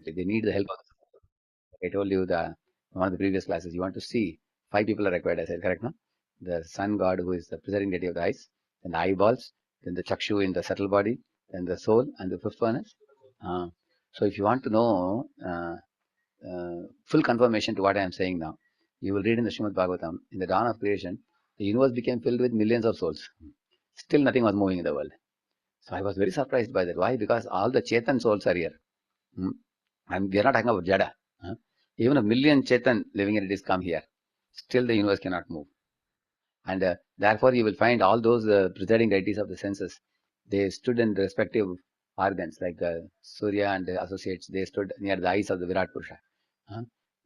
They need the help of the. I told you one of the previous classes, you want to see 5 people are required. I said, correct, no? The sun god, who is the presiding deity of the eyes, then the eyeballs, then the chakshu in the subtle body, then the soul, and the fifth one is. So if you want to know full confirmation to what I am saying now, you will read in the Srimad Bhagavatam, in the dawn of creation, the universe became filled with millions of souls. Still nothing was moving in the world. So I was very surprised by that. Why? Because all the Chetan souls are here. And we are not talking about Jada. Even a million Chetan living entities come here. Still the universe cannot move. And therefore you will find all those presiding deities of the senses, they stood in respective organs, like Surya and the associates, they stood near the eyes of the Virat Purusha.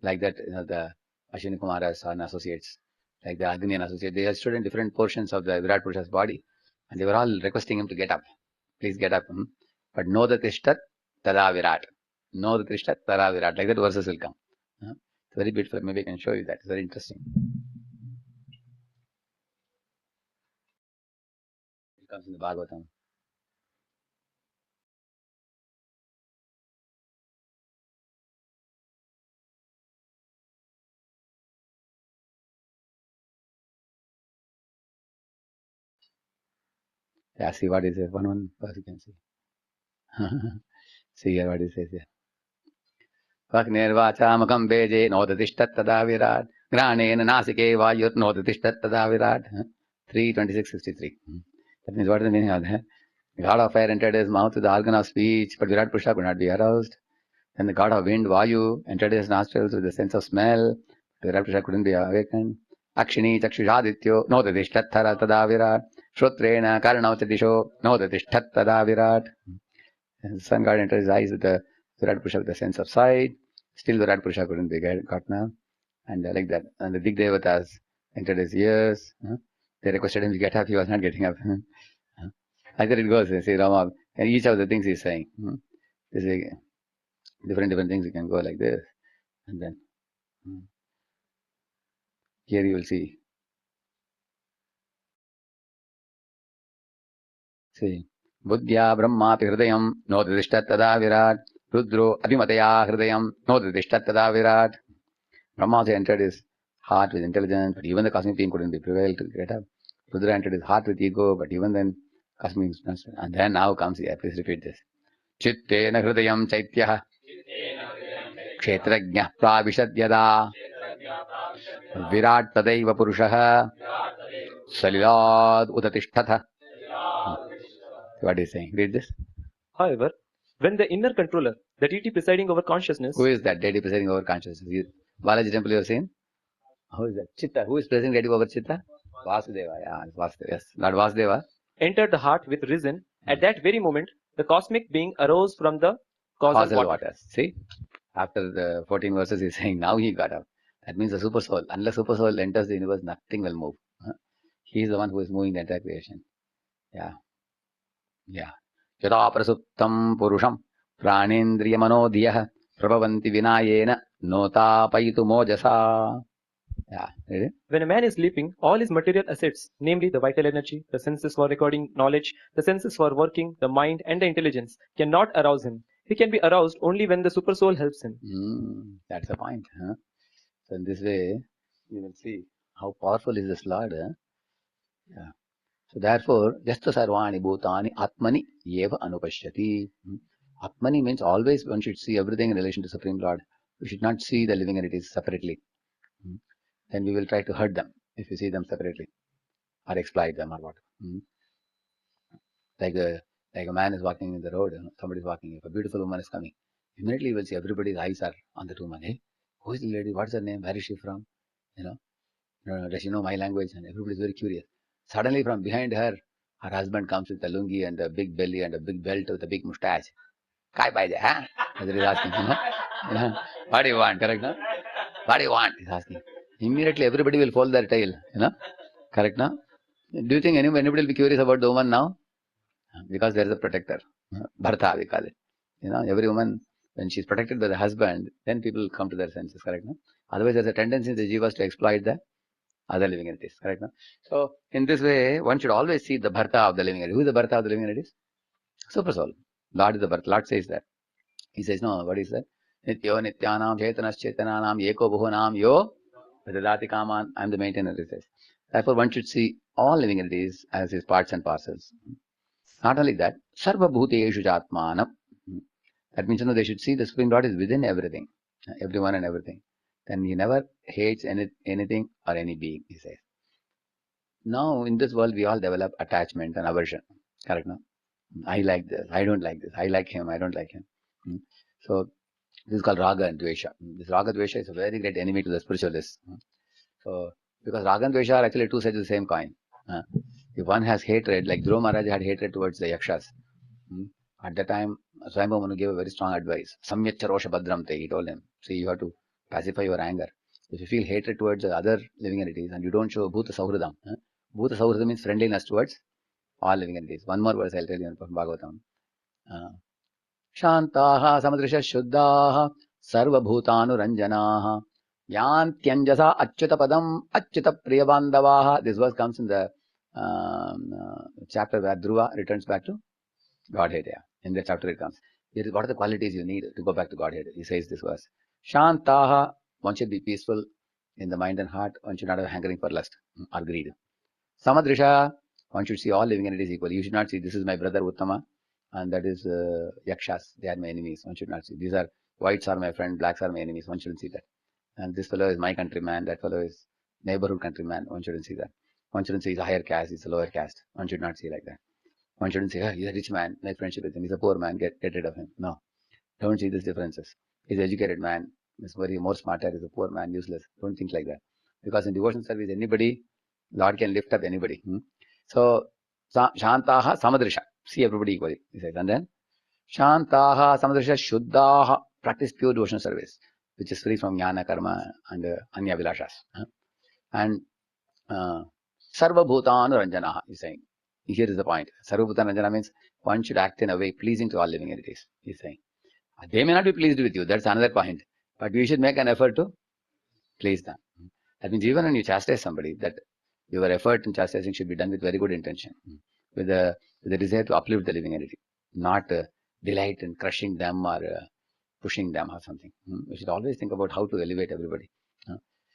Like that, the Ashwini Kumaras and associates, like the Agni and associates, they stood in different portions of the Virat Purusha's body, and they were all requesting him to get up. Please get up. But no the Krishtat tada Virat. No the Krishtat tada Virat. Like that verses will come. It's very beautiful. Maybe I can show you that. It's very interesting. It comes in the Bhagavatam. Yeah, see what is it. One verse you can see. See here what it says here. Vaknirvachamakam veje nodadishtat virat. Granena nasike vayur nodadishtat virat. 3:26:63. That means what is the meaning of that? The god of fire entered his mouth with the organ of speech, but Virat Purusha could not be aroused. Then the god of wind, Vayu, entered his nostrils with the sense of smell. Virat Purusha couldn't be awakened. Akshini chakshushadityo nodadishtat virat. Shrotrena karanau disho nodadishtat virat. The sun god entered his eyes with the Virat Purusha with the sense of sight. Still Virat Purusha couldn't be got now. And like that. And the big devatas entered his ears. They requested him to get up. He was not getting up. Like that it goes. See, Rama. And each of the things he's saying. This is different things. You can go like this. And then here you will see. See. Buddhya Brahma Hridayam Nodadishtat tada virat. Rudro Abhimataya Hridayam Nodadishtat tada virat. Brahma also entered his heart with intelligence, but even the cosmic being couldn't be prevailed to get up. Rudra entered his heart with ego, but even then cosmic beings. And then now comes here. Please repeat this. Chittena Hridayam Chaityah Kshetrajñah Pravishadyada Virat Tadaiva Purushaha Salilad Utatishtatha. What is he saying? Read this. However, when the inner controller, the deity presiding over consciousness... Who is that deity presiding over consciousness? Balaji temple you have seen? Who is that? Chitta. Who is presiding deity over Chitta? Vasudeva. Yeah, Vasudeva. Yes, Lord Vasudeva. Entered the heart with reason. At that very moment, the cosmic being arose from the causal waters. See? After the 14 verses he is saying, now he got up. That means the super soul. Unless super soul enters the universe, nothing will move. He is the one who is moving the entire creation. Yeah. Yada prasuptam purusham pranendriya manodiyah prabhavanti vinayena nota payitu mojasa. Yeah. Ready? When a man is sleeping, all his material assets, namely the vital energy, the senses for recording knowledge, the senses for working, the mind and the intelligence, cannot arouse him. He can be aroused only when the super soul helps him. That's the point. So in this way, you will see how powerful is this Lord. Yeah. So therefore, jasta sarvani bhutani atmani yeva anupashyati. Atmani means always one should see everything in relation to Supreme Lord. We should not see the living entities separately. Then we will try to hurt them if we see them separately or exploit them or what. Like a man is walking in the road, somebody is walking. If a beautiful woman is coming, immediately you will see everybody's eyes are on that woman. Hey, who is the lady? What's her name? Where is she from? Does she know my language? And everybody is very curious. Suddenly from behind her husband comes with a lungi and a big belly and a big belt with a big mustache. Kai paide, huh? As he is asking, what do you want? Correct, no? What do you want? He's asking. Immediately everybody will fold their tail, Correct, no? Do you think anybody will be curious about the woman now? Because there is a protector. Bharta, we call it. Every woman, when she is protected by the husband, then people come to their senses, correct, no? Otherwise, there's a tendency in the jivas to exploit the other living entities, correct, no? So, in this way, one should always see the Bharta of the living entity. Who is the Bharta of the living entities? Super soul. Lord is the Bharta. Lord says that. He says, no, what is that? Nityo nityanam chetanas chetananam eko bhuvanam yo vidadati kaman. I am the maintainer, it says. Therefore, one should see all living entities as his parts and parcels. Not only that, sarva bhuteshu jatmanam. That means, they should see the Supreme Lord is within everything, everyone and everything. Then he never hates anything or any being, he says. Now, in this world, we all develop attachment and aversion. Correct, no? I like this, I don't like this. I like him, I don't like him. So, this is called raga and dvesha. This raga dvesha is a very great enemy to the spiritualists. So, because raga and dvesha are actually two sides of the same coin. If one has hatred, like Dhruva Maharaj had hatred towards the yakshas. At that time, Swayambhu Manu gave a very strong advice. Samyacha rosha badram te, he told him. See, you have to pacify your anger. If you feel hatred towards the other living entities and you don't show bhuta sauhridam. Bhuta sauhridam means friendliness towards all living entities. One more verse I'll tell you from Bhagavatam. Shantaha samadrisha shuddhaha sarva bhutanuranjanaha yantyanjasa achyuta padam achyuta priyabandavaha. This verse comes in the chapter where Dhruva returns back to Godhead. Yeah. In the chapter it comes. Here is what are the qualities you need to go back to Godhead. He says this verse. Shantaha, one should be peaceful in the mind and heart. One should not have hankering for lust or greed. Samadrisha, one should see all living entities equally. You should not see this is my brother Uttama and that is Yakshas. They are my enemies. One should not see. These are whites are my friend, blacks are my enemies. One shouldn't see that. And this fellow is my countryman. That fellow is neighborhood countryman. One shouldn't see that. One shouldn't say he's a higher caste, he's a lower caste. One should not see like that. One shouldn't say, he's a rich man, make friendship with him. He's a poor man, get rid of him. No. Don't see these differences. He's an educated man, is very more smarter, is a poor man, useless. Don't think like that. Because in devotion service, anybody, Lord can lift up anybody. So, Shantaha Samadrisha. See everybody equally, he says. And then, Shantaha Samadrisha Shuddhaha. Practice pure devotion service, which is free from jnana, karma, and anya vilashas. And Sarva Bhutanu Ranjanaha, he's saying. Here is the point. Sarva Bhutanu Ranjana means one should act in a way pleasing to all living entities, he's saying. They may not be pleased with you, that's another point. But we should make an effort to please them. That means even when you chastise somebody, that your effort in chastising should be done with very good intention, with the desire to uplift the living entity, not delight in crushing them or pushing them or something. We should always think about how to elevate everybody.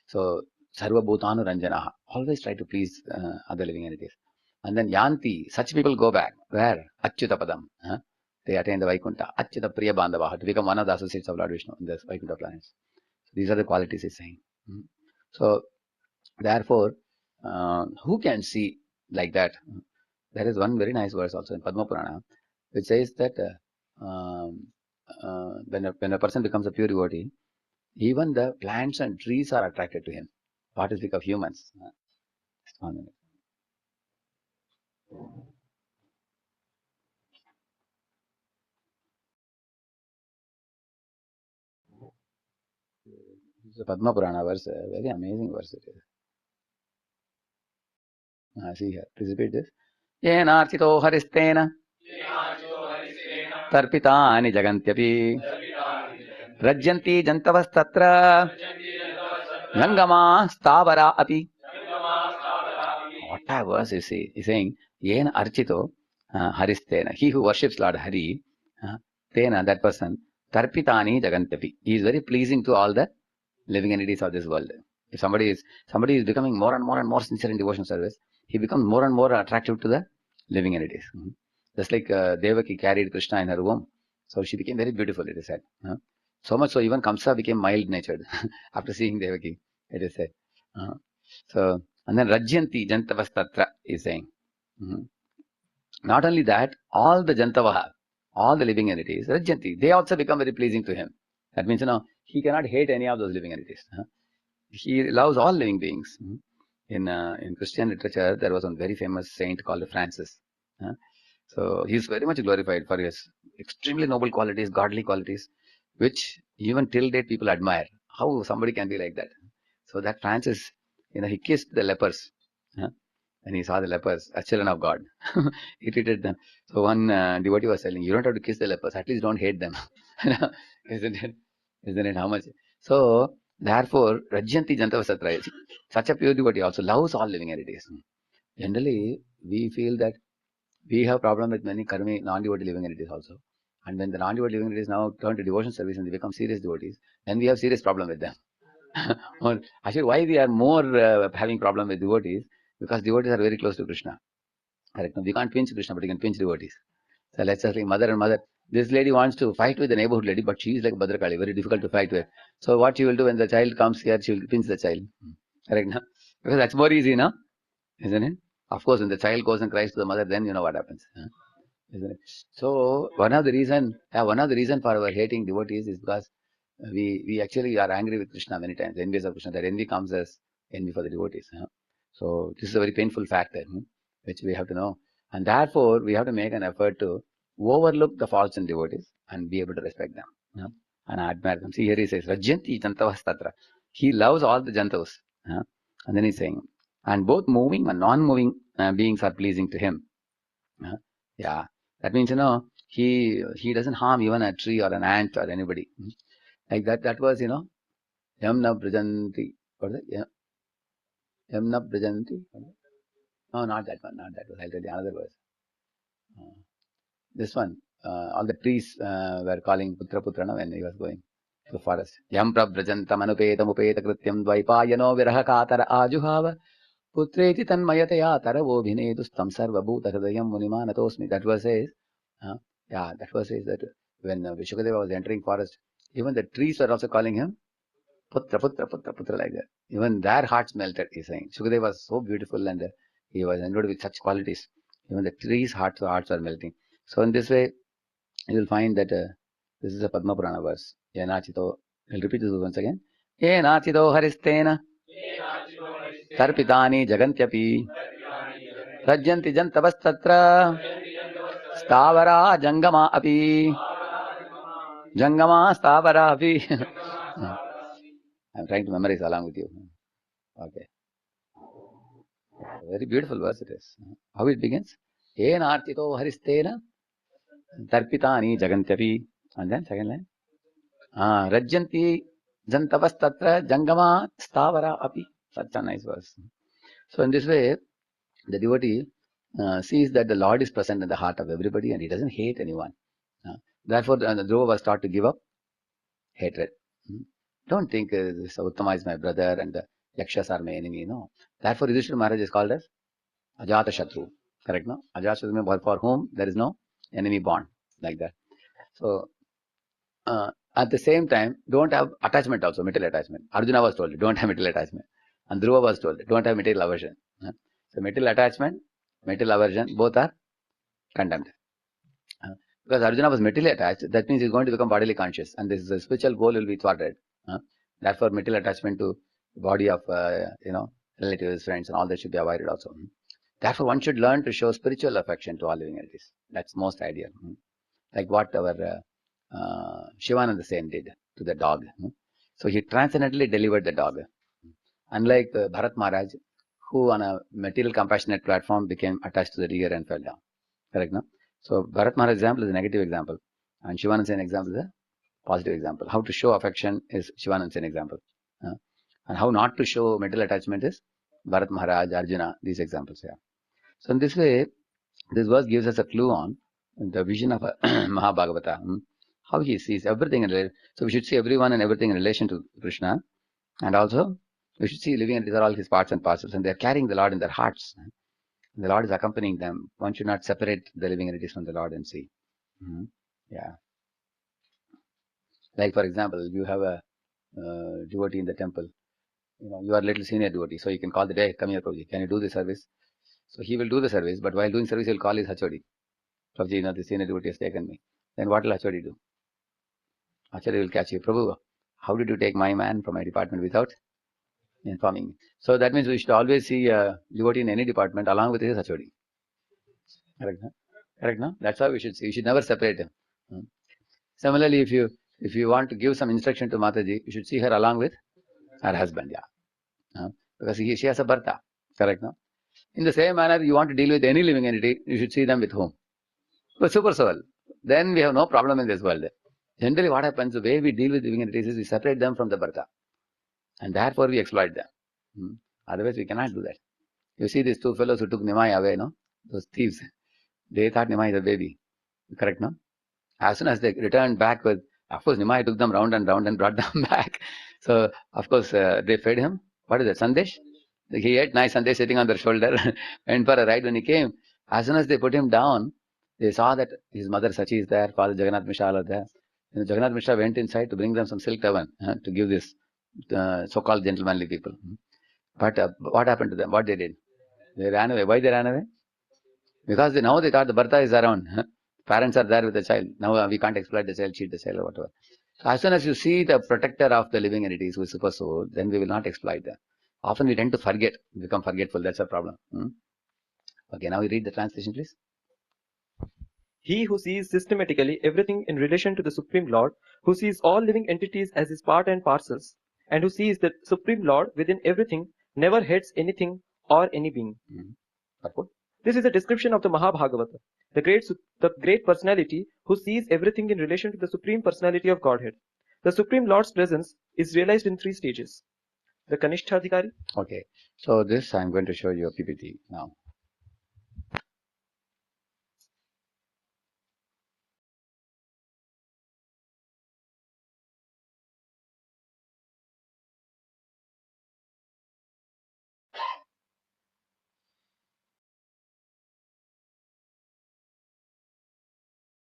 So, Sarva Bhutanu Ranjanaha, always try to please other living entities. And then Yanti, such people go back. Where? Achyuta Padam. They attain the Vaikuntha. Achyuta Priya Bandavaha, to become one of the associates of Lord Vishnu in the Vaikuntha planets. So these are the qualities he's saying. So, therefore, who can see like that? There is one very nice verse also in Padma Purana, which says that when a person becomes a pure devotee, even the plants and trees are attracted to him. What to speak of humans? Just 1 minute. This is a Padma Purana verse, a very amazing verse it is. See here, please repeat this. Yenarchito haristena tarpitani jagantyapi rajyanti jantavastatra langama stavara api. What a verse is he? He's saying, Yen archito haristena. He who worships Lord Hari, tena, that person, tarpitani jagantyapi. He is very pleasing to all the living entities of this world. If somebody is becoming more and more sincere in devotion service, he becomes more and more attractive to the living entities. Just like Devaki carried Krishna in her womb, so she became very beautiful, it is said. So much so even Kamsa became mild-natured after seeing Devaki, it is said. So, and then Rajyanti Jantavastatra is saying. Not only that, all the Jantavaha, all the living entities, Rajyanti, they also become very pleasing to him. That means, he cannot hate any of those living entities. He loves all living beings. In Christian literature, there was one very famous saint called Francis. So he is very much glorified for his extremely noble qualities, godly qualities, which even till date people admire. How somebody can be like that? So that Francis, he kissed the lepers. And he saw the lepers as children of God. He treated them. So one devotee was telling, you don't have to kiss the lepers, at least don't hate them. Isn't it how much? So, therefore, Rajyanti Jantavasatra, such a pure devotee also loves all living entities. Generally, we feel that we have problem with many karmi, non-devotee living entities also. And when the non-devotee living entities now turn to devotion service and they become serious devotees, then we have serious problem with them. Or actually, why we are more having problem with devotees? Because devotees are very close to Krishna. Correct? We can't pinch Krishna, but we can pinch devotees. So let's just like mother and mother. This lady wants to fight with the neighborhood lady, but she is like Bhadrakali, very difficult to fight with. So what she will do when the child comes here, she will pinch the child. Correct? No? Because that's more easy, no? Isn't it? Of course, when the child goes and cries to the mother, then you know what happens. Isn't it? So one of the reason for our hating devotees is because we actually are angry with Krishna many times, envious of Krishna. That envy comes as envy for the devotees. So this is a very painful factor, which we have to know. And therefore, we have to make an effort to overlook the faults in devotees and be able to respect them, and admire them. See, here he says, Rajyanti jantavas tatra. He loves all the jantas. And then he's saying, and both moving and non-moving beings are pleasing to him. Yeah, that means, he doesn't harm even a tree or an ant or anybody. Like that was, Yamna Brajanti. What is it? Yeah. Yamna Brajanti. No, not that one, not that one. I'll tell you another verse. This one. All the trees were calling Putra Putrana when he was going to the forest. Yam Prabrajantam Anupetam Upeta Krityam Dvaipayano Viraha Katara Ajuhava Putreti Tanmayataya Taravo Bhinedustam Sarva Bhuta Hridayam Munimanatosmi. That verse says, yeah, that verse says that when Vishukadeva was entering forest, even the trees were also calling him Putra, Putra, Putra, Putra, like that. Even their hearts melted, he's saying. Shukadeva was so beautiful and he was endowed with such qualities. Even the trees' hearts are melting. So in this way, you will find that this is a Padma Purana verse. Yenachito, I'll repeat this once again. Yenachito haristena tarpitani jagantyapi rajyanti jantavastatra stavara jangama api jangama stavara api. I'm trying to memorize along with you. Okay. Very beautiful verse it is. How it begins? Enartito haristena tarpitani jagantyapi. And then second line. Rajyanti jantavastatra jangama stavara api. Such a nice verse. So in this way, the devotee sees that the Lord is present in the heart of everybody and he doesn't hate anyone. Therefore, the Dhruva was taught to give up hatred. Don't think this Uttama is my brother and the Yakshas are my enemy. No. Therefore, Yudhishthira Maharaj is called as Ajata Shatru. Correct, no? Ajata Shatru, for whom there is no enemy bond. Like that. So, at the same time, don't have attachment also, material attachment. Arjuna was told, don't have material attachment. And Dhruva was told, don't have material aversion. So, material attachment, material aversion, both are condemned. Because Arjuna was materially attached, that means he's going to become bodily conscious. And this spiritual goal will be thwarted. Therefore, material attachment to the body of, relatives, friends, and all that should be avoided also. Therefore, one should learn to show spiritual affection to all living entities. That's most ideal. Like what our Shivananda Sen did to the dog. So he transcendently delivered the dog. Unlike Bharat Maharaj, who on a material compassionate platform became attached to the deer and fell down. Correct, no? So Bharat Maharaj example is a negative example. And Shivananda Sen example is a positive example. How to show affection is Shivananda Sen example. And how not to show material attachment is Bharat Maharaj, Arjuna, these examples. Yeah. So in this way, this verse gives us a clue on the vision of a Mahabhagavata. How he sees everything. So we should see everyone and everything in relation to Krishna. And also, we should see living entities are all his parts and parcels. And they are carrying the Lord in their hearts. The Lord is accompanying them. One should not separate the living entities from the Lord and see. Yeah. Like for example, you have a devotee in the temple. You are a little senior devotee, so you can call the day, come here, Prabhuji, can you do the service? So he will do the service, but while doing service, he will call his HOD. Prabhuji, the senior devotee has taken me. Then what will HOD do? HOD will catch you. Prabhu, how did you take my man from my department without informing me? So that means we should always see a devotee in any department along with his HOD. Correct, no? Correct, no? That's how we should see. We should never separate him. Similarly, if you want to give some instruction to Mataji, you should see her along with her husband, yeah. Because she has a Bharta. Correct, no? In the same manner, you want to deal with any living entity, you should see them with whom? With super soul. Then we have no problem in this world. Generally, what happens, the way we deal with living entities is we separate them from the Bharta. And therefore, we exploit them. Otherwise, we cannot do that. You see these two fellows who took Nimai away, no? Those thieves. They thought Nimai is a baby. Correct, no? As soon as they returned back with, of course, Nimai took them round and round and brought them back. So, of course, they fed him. What is it, Sandesh? He ate nice Sandesh sitting on their shoulder, went for a ride when he came. As soon as they put him down, they saw that his mother Sachi is there, father Jagannath Mishra are there. And Jagannath Mishra went inside to bring them some silk turban to give this so-called gentlemanly people. But what happened to them? What they did? They ran away. Why they ran away? Because now they thought the Bharta is around. Parents are there with the child. Now we can't exploit the child, cheat the child or whatever. So as soon as you see the protector of the living entities who is super soul, then we will not exploit them. Often we tend to forget, become forgetful. That's a problem. Okay, now we read the translation, please. He who sees systematically everything in relation to the Supreme Lord, who sees all living entities as his part and parcels, and who sees the Supreme Lord within everything, never hates anything or any being. Purport? This is a description of the Mahabhagavata, the great personality who sees everything in relation to the Supreme Personality of Godhead. The Supreme Lord's presence is realized in 3 stages. The Kanishthadhikari. Okay, so this I'm going to show you a PPT now.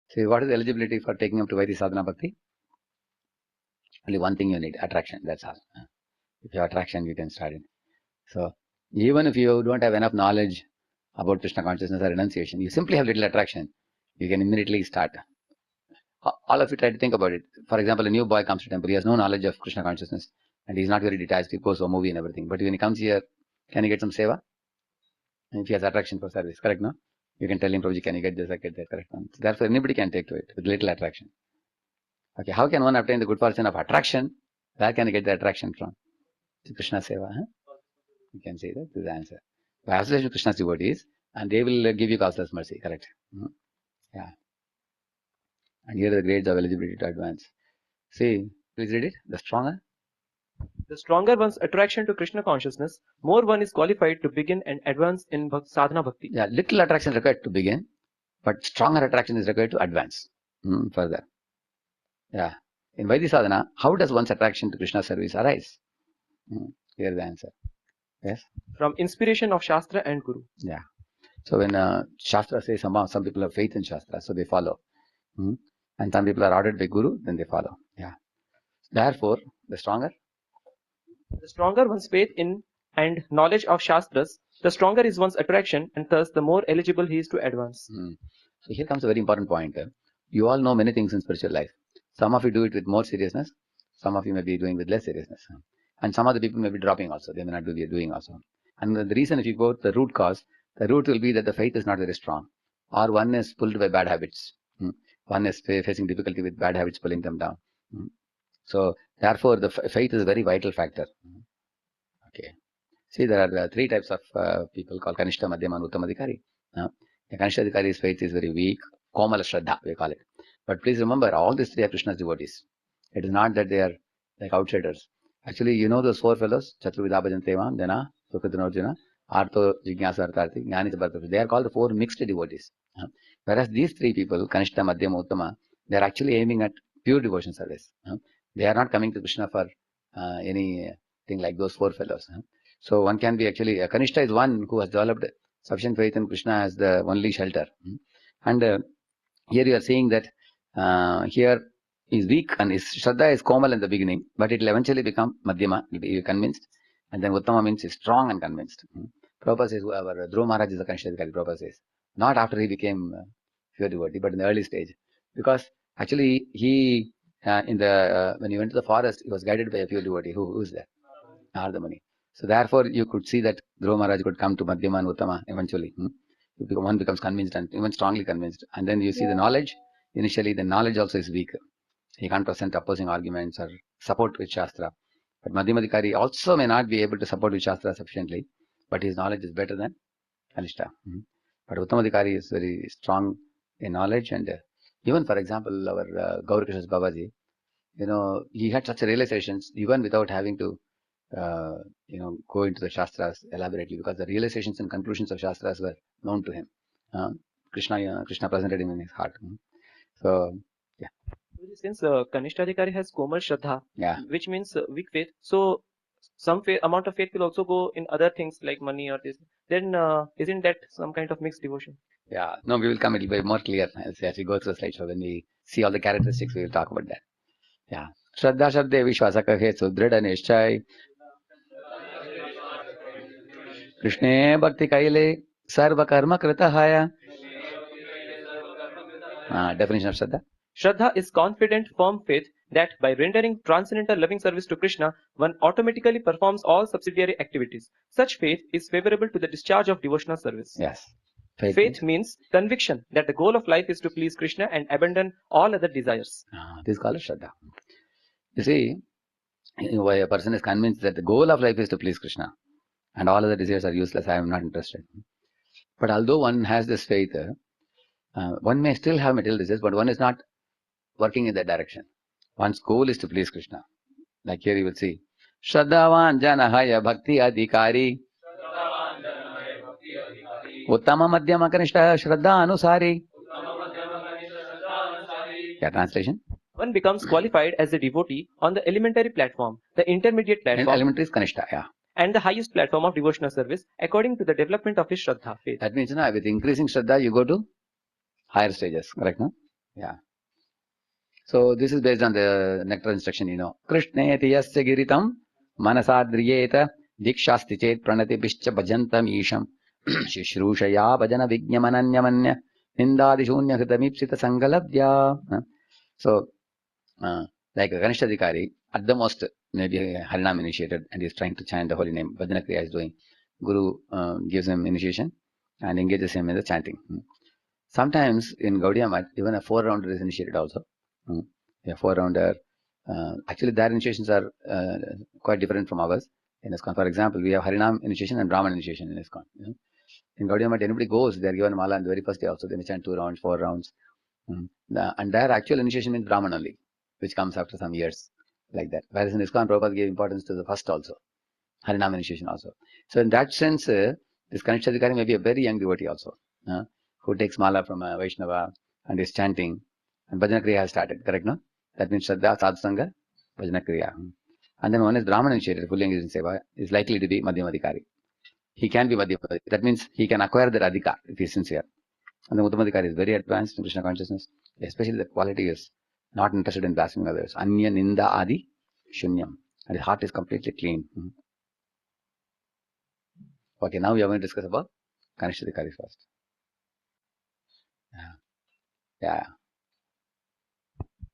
See, what is the eligibility for taking up to Vaidhi Sadhana Bhakti? Only one thing you need, attraction, that's all. If you have attraction, you can start it. So, even if you don't have enough knowledge about Krishna consciousness or renunciation, you simply have little attraction, you can immediately start. All of you try to think about it. For example, a new boy comes to temple, he has no knowledge of Krishna consciousness, and he's not very detached, he goes to a movie and everything. But when he comes here, can he get some seva? And if he has attraction for service, correct, no? You can tell him, Prabhuji, can you get this, I get that, correct? No? So therefore, anybody can take to it with little attraction. Okay, how can one obtain the good fortune of attraction? Where can he get the attraction from? Krishna seva, huh? You can say that, this is the answer. By association with Krishna's devotees, and they will give you causeless mercy, correct? Yeah. And here are the grades of eligibility to advance. See, please read it. The stronger. The stronger one's attraction to Krishna consciousness, more one is qualified to begin and advance in sadhana bhakti. Yeah, little attraction is required to begin, but stronger attraction is required to advance further. Yeah. In Vaidhi sadhana, how does one's attraction to Krishna service arise? Here is the answer. Yes. From inspiration of Shastra and Guru. Yeah. So when Shastra says some people have faith in Shastra, so they follow. And some people are ordered by Guru, then they follow. Yeah. Therefore, the stronger one's faith in and knowledge of Shastras, the stronger is one's attraction, and thus the more eligible he is to advance. So here comes a very important point. You all know many things in spiritual life. Some of you do it with more seriousness. Some of you may be doing with less seriousness. And some other people may be dropping also. They may not do the doing also. And the reason, if you go to the root cause, the root will be that the faith is not very strong. Or one is pulled by bad habits. One is facing difficulty with bad habits pulling them down. So, therefore, the faith is a very vital factor. Okay. See, there are 3 types of people called Kanishta, Madhyama, and Uttamadhikari. The Kanishta Adhikari's faith is very weak. Komala Shraddha, we call it. But please remember, all these 3 are Krishna's devotees. It is not that they are like outsiders. Actually, you know those 4 fellows, Chaturvidha Bhajantevam, Jana, Sukhatanarjuna, Artho, Jignasa, Artharthi, Jnani, Bharata. They are called the 4 mixed devotees. Whereas these 3 people, Kanishta, Madhyama, Uttama, they are actually aiming at pure devotion service. They are not coming to Krishna for anything like those 4 fellows. So one can be actually, Kanishta is one who has developed sufficient faith in Krishna as the only shelter. And here you are seeing that here is weak and his Shraddha is Komal in the beginning, but it will eventually become Madhyama, will be convinced. And then Uttama means is strong and convinced. Prabhupada says, our Dhruva Maharaj is a Kanishta Adhikari, Prabhupada says. Not after he became pure devotee, but in the early stage. Because actually he, when he went to the forest, he was guided by a pure devotee. Who is there? Narada Muni. So therefore, you could see that Dhruva Maharaj could come to Madhyama and Uttama eventually. One becomes convinced and even strongly convinced. And then you see the knowledge. Initially, the knowledge also is weak. He can't present opposing arguments or support with Shastra. But Madhyamadhikari also may not be able to support with Shastra sufficiently, but his knowledge is better than Kanishta. But Uttamadhikari is very strong in knowledge, and even, for example, our Gaurakrishna's Babaji, he had such realizations even without having to, go into the Shastras elaborately, because the realizations and conclusions of Shastras were known to him. Krishna presented him in his heart. So Since Kanishtadhikari has Komal Shraddha, Yeah. which means weak faith, so some amount of faith will also go in other things like money or this. Then isn't that some kind of mixed devotion? Yeah. No, we will come. It will be more clear as we go through the slideshow. When we see all the characteristics, we will talk about that. Yeah. Shraddha Shabde Vishwasa Kahe Sudrida Nishchay Krishne Bhakti Kaile Sarva Karma Krita Haya. Definition of Shraddha. Shraddha is confident, firm faith that by rendering transcendental loving service to Krishna, one automatically performs all subsidiary activities. Such faith is favorable to the discharge of devotional service. Yes. Faith means conviction that the goal of life is to please Krishna and abandon all other desires. This is called Shraddha. You see, why a person is convinced that the goal of life is to please Krishna and all other desires are useless, I am not interested. But although one has this faith, one may still have material desires, but one is not working in that direction. One's goal is to please Krishna. Like here you will see, Shraddhavan Janahaya Bhakti Adhikari Uttama Madhyama Kanishta Shraddha Anusari. Yeah, translation. One becomes qualified as a devotee on the elementary platform, the intermediate platform, elementary is Kanishta, yeah, and the highest platform of devotional service according to the development of his Shraddha, faith. That means, with increasing Shraddha, you go to higher stages, correct, no? Yeah. So this is based on the nectar instruction, Krishneti yasya giritam manasadriyeta dikshasti chet pranati bishcha bhajantam isham shishrushaya bhajana vignamananyamanya nindadishunya hritamipsita sangalabhya. So, like a Ganeshtadhikari, at the most, maybe Harinam initiated and is trying to chant the holy name. Bhajana Kriya is doing. Guru gives him initiation and engages him in the chanting. Sometimes in Gaudiya Math, even a 4-rounder is initiated also. A 4-rounder. Actually, their initiations are quite different from ours in ISKCON. For example, we have Harinam initiation and Brahman initiation in ISKCON. In Gaudiya Math, anybody goes, they are given mala on the very first day also. They may chant 2 rounds, 4 rounds. And their actual initiation means Brahman only, which comes after some years, like that. Whereas in ISKCON, Prabhupada gave importance to the first also, Harinam initiation also. So in that sense, this Kanishtadhikari may be a very young devotee also, who takes mala from a Vaishnava and is chanting, and Bhajana Kriya has started, correct, no? That means Shraddha, Sadhusanga, Bhajana Kriya. And then one is Brahman initiated, fully engaged in Seva, is likely to be Madhyamadhikari. He can be Madhyamadhikari. That means he can acquire the Radhika if he is sincere. And the Uttamadhikari is very advanced in Krishna consciousness, especially the quality is not interested in blaspheming others. Anya Ninda Adi Shunyam. And his heart is completely clean. Okay, now we are going to discuss about Kanishtadhikari first. Yeah.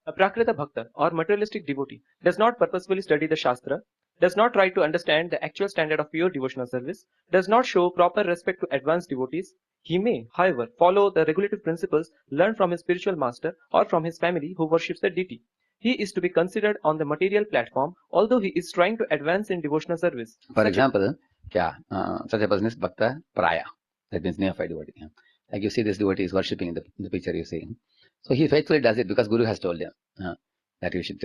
A Prakrita Bhakta or materialistic devotee does not purposefully study the Shastra, does not try to understand the actual standard of pure devotional service, does not show proper respect to advanced devotees. He may, however, follow the regulative principles learned from his spiritual master or from his family who worships the deity. He is to be considered on the material platform, although he is trying to advance in devotional service. For example, such a person is Bhakta Praya. That means neophyte devotee. Like you see this devotee is worshipping in the picture you see. So he faithfully does it because Guru has told him that you should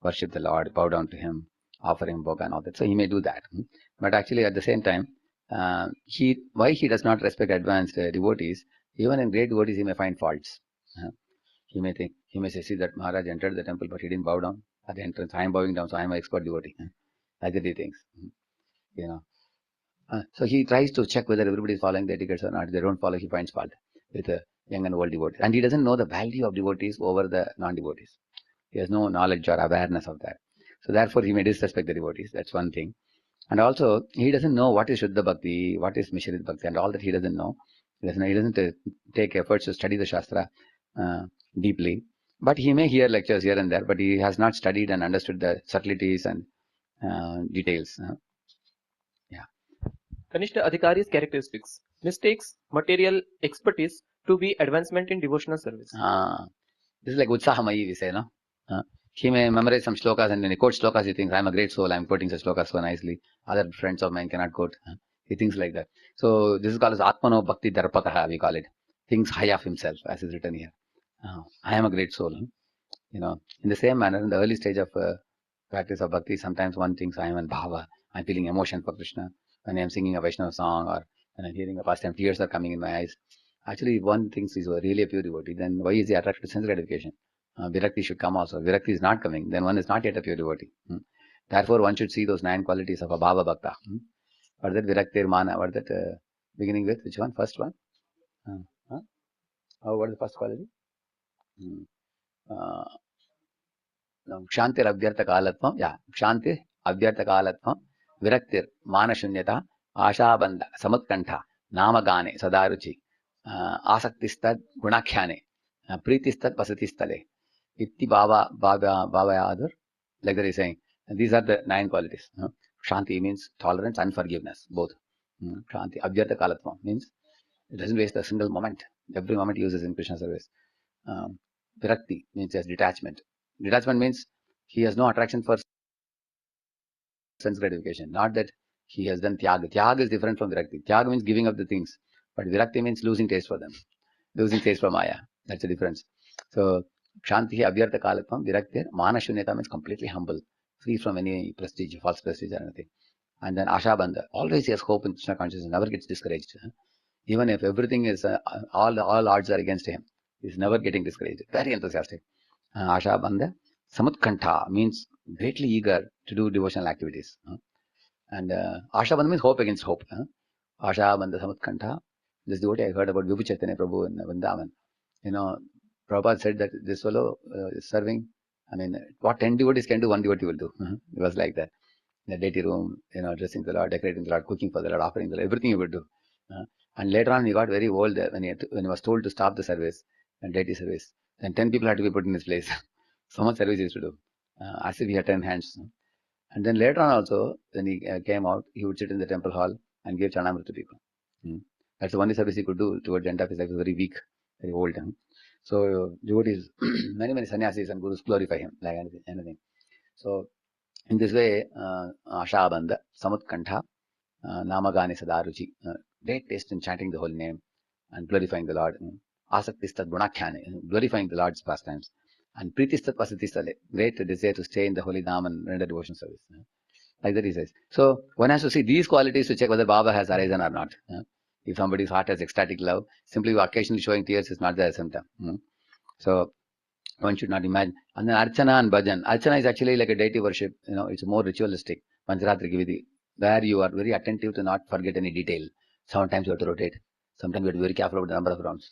worship the Lord, bow down to him, offer him bhoga and all that. So he may do that. But actually at the same time, why he does not respect advanced devotees, even in great devotees he may find faults. He may say, see that Maharaj entered the temple but he didn't bow down at the entrance. I am bowing down, so I am an expert devotee. Like that he thinks. So he tries to check whether everybody is following the etiquettes or not. If they don't follow, he finds fault with young and old devotees. And he doesn't know the value of devotees over the non-devotees. He has no knowledge or awareness of that. So therefore, he may disrespect the devotees. That's one thing. And also, he doesn't know what is Shuddha Bhakti, what is Mishrit Bhakti, and all that he doesn't know. He doesn't take efforts to study the Shastra deeply. But he may hear lectures here and there, but he has not studied and understood the subtleties and details. Kanishta Adhikari's characteristics: mistakes material expertise to be advancement in devotional service. This is like Utsahamayi, we say, no? He may memorize some shlokas and when he quotes shlokas, he thinks, I'm a great soul, I'm quoting such shlokas so nicely. Other friends of mine cannot quote. He thinks like that. So this is called as Atmano Bhakti Darpataha, we call it. Thinks high of himself, as is written here. I am a great soul. In the same manner, in the early stage of practice of bhakti, sometimes one thinks I am in bhava. I'm feeling emotion for Krishna. When I'm singing a Vaishnava song or when I'm hearing a pastime, tears are coming in my eyes. Actually, if one thinks he's really a pure devotee, then why is he attracted to sense gratification? Virakti should come also. Virakti is not coming, then one is not yet a pure devotee. Therefore, one should see those 9 qualities of a Bhava Bhakta. What is that Viraktir Mana? What is that beginning with? Which one? First one? Oh, what is the first quality? Kshantir Abhyartha Kalatvam. Yeah, Kshantir Abhyartha Kalatvam. Viraktir Mana Shunyata. Ashabandha Samatkantha. Namagane Sadaruchi. Asaktistad Gunakhyane. Preetistad Pasatistale. Itti Bhava like that he's saying. And these are the 9 qualities. Shanti means tolerance and forgiveness, both. Shanti, Abhyartha Kalatvam means it doesn't waste a single moment. Every moment he uses in Krishna service. Virakti means as detachment. Detachment means he has no attraction for sense gratification. Not that he has done Tyaga. Tyaga is different from Virakti. Tyaga means giving up the things. But Virakti means losing taste for them. Losing taste for Maya. That's the difference. So, Shanti Abhyartha Kalatvam, Viraktir, Mana Shunyata means completely humble, free from any prestige, false prestige or anything. And then Ashabandha, always he has hope in Krishna consciousness, never gets discouraged. Even if everything is, all odds are against him, he's never getting discouraged. Very enthusiastic. Ashabandha, Samutkantha means greatly eager to do devotional activities. And Ashabandha means hope against hope. Ashabandha Samutkantha. This devotee I heard about Vibhu Chaitanya Prabhu in Vrindavan. Prabhupada said that this fellow is serving. What 10 devotees can do, one devotee will do. It was like that. In the deity room, dressing the Lord, decorating the Lord, cooking for the Lord, offering the Lord, everything he would do. And later on, he got very old when he was told to stop the service and deity service. Then 10 people had to be put in his place. So much service he used to do, as if he had 10 hands. And then later on also, when he came out, he would sit in the temple hall and give chanamrit to people. That's the only service he could do towards the end of his life. He was very weak, very old. So devotees, many sannyasis and gurus glorify him like anything. So in this way, Ashabandha, Samutkantha, Namagani Sadaruchi, great taste in chanting the holy name and glorifying the Lord. Asaktistat Gunakhyane, glorifying the Lord's pastimes. And Pritistat Pasatistale, great desire to stay in the holy Dham and render devotion service. Like that he says. So one has to see these qualities to check whether Baba has arisen or not. If somebody's heart has ecstatic love, simply occasionally showing tears is not the symptom. So one should not imagine. And then Archana and Bhajan. Archana is actually like a deity worship. It's more ritualistic. Pancharatri Vidhi, where you are very attentive to not forget any detail. Sometimes you have to rotate. Sometimes you have to be very careful about the number of rounds.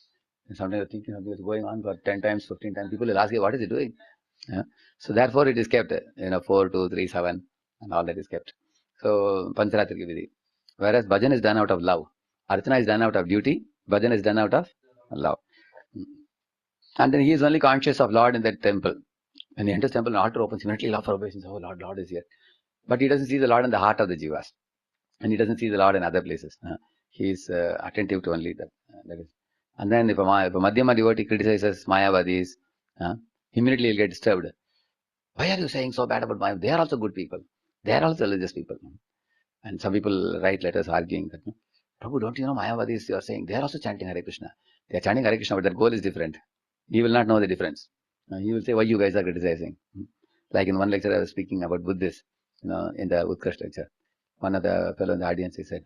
And sometimes you're thinking of this going on for 10 times, 15 times. People will ask you, what is he doing? So therefore it is kept, 4, 2, 3, 7, and all that is kept. So Pancharatri Vidhi. Whereas Bhajan is done out of love. Archana is done out of duty. Bhajan is done out of love. And then he is only conscious of Lord in that temple. When he enters temple, the altar opens, immediately love for obeisance. Oh, Lord is here. But he doesn't see the Lord in the heart of the jivas. And he doesn't see the Lord in other places. He is attentive to only that. That is. And then if a Madhyama devotee criticizes Mayavadis, immediately he'll get disturbed. Why are you saying so bad about Mayavad? They are also good people. They are also religious people. And some people write letters arguing that, Prabhu, don't you know Mayavadis you are saying? They are also chanting Hare Krishna. They are chanting Hare Krishna, but their goal is different. He will not know the difference. He will say, why you guys are criticizing? Like in one lecture I was speaking about Buddhists, in the Utkarsh lecture. One of the fellow in the audience, he said,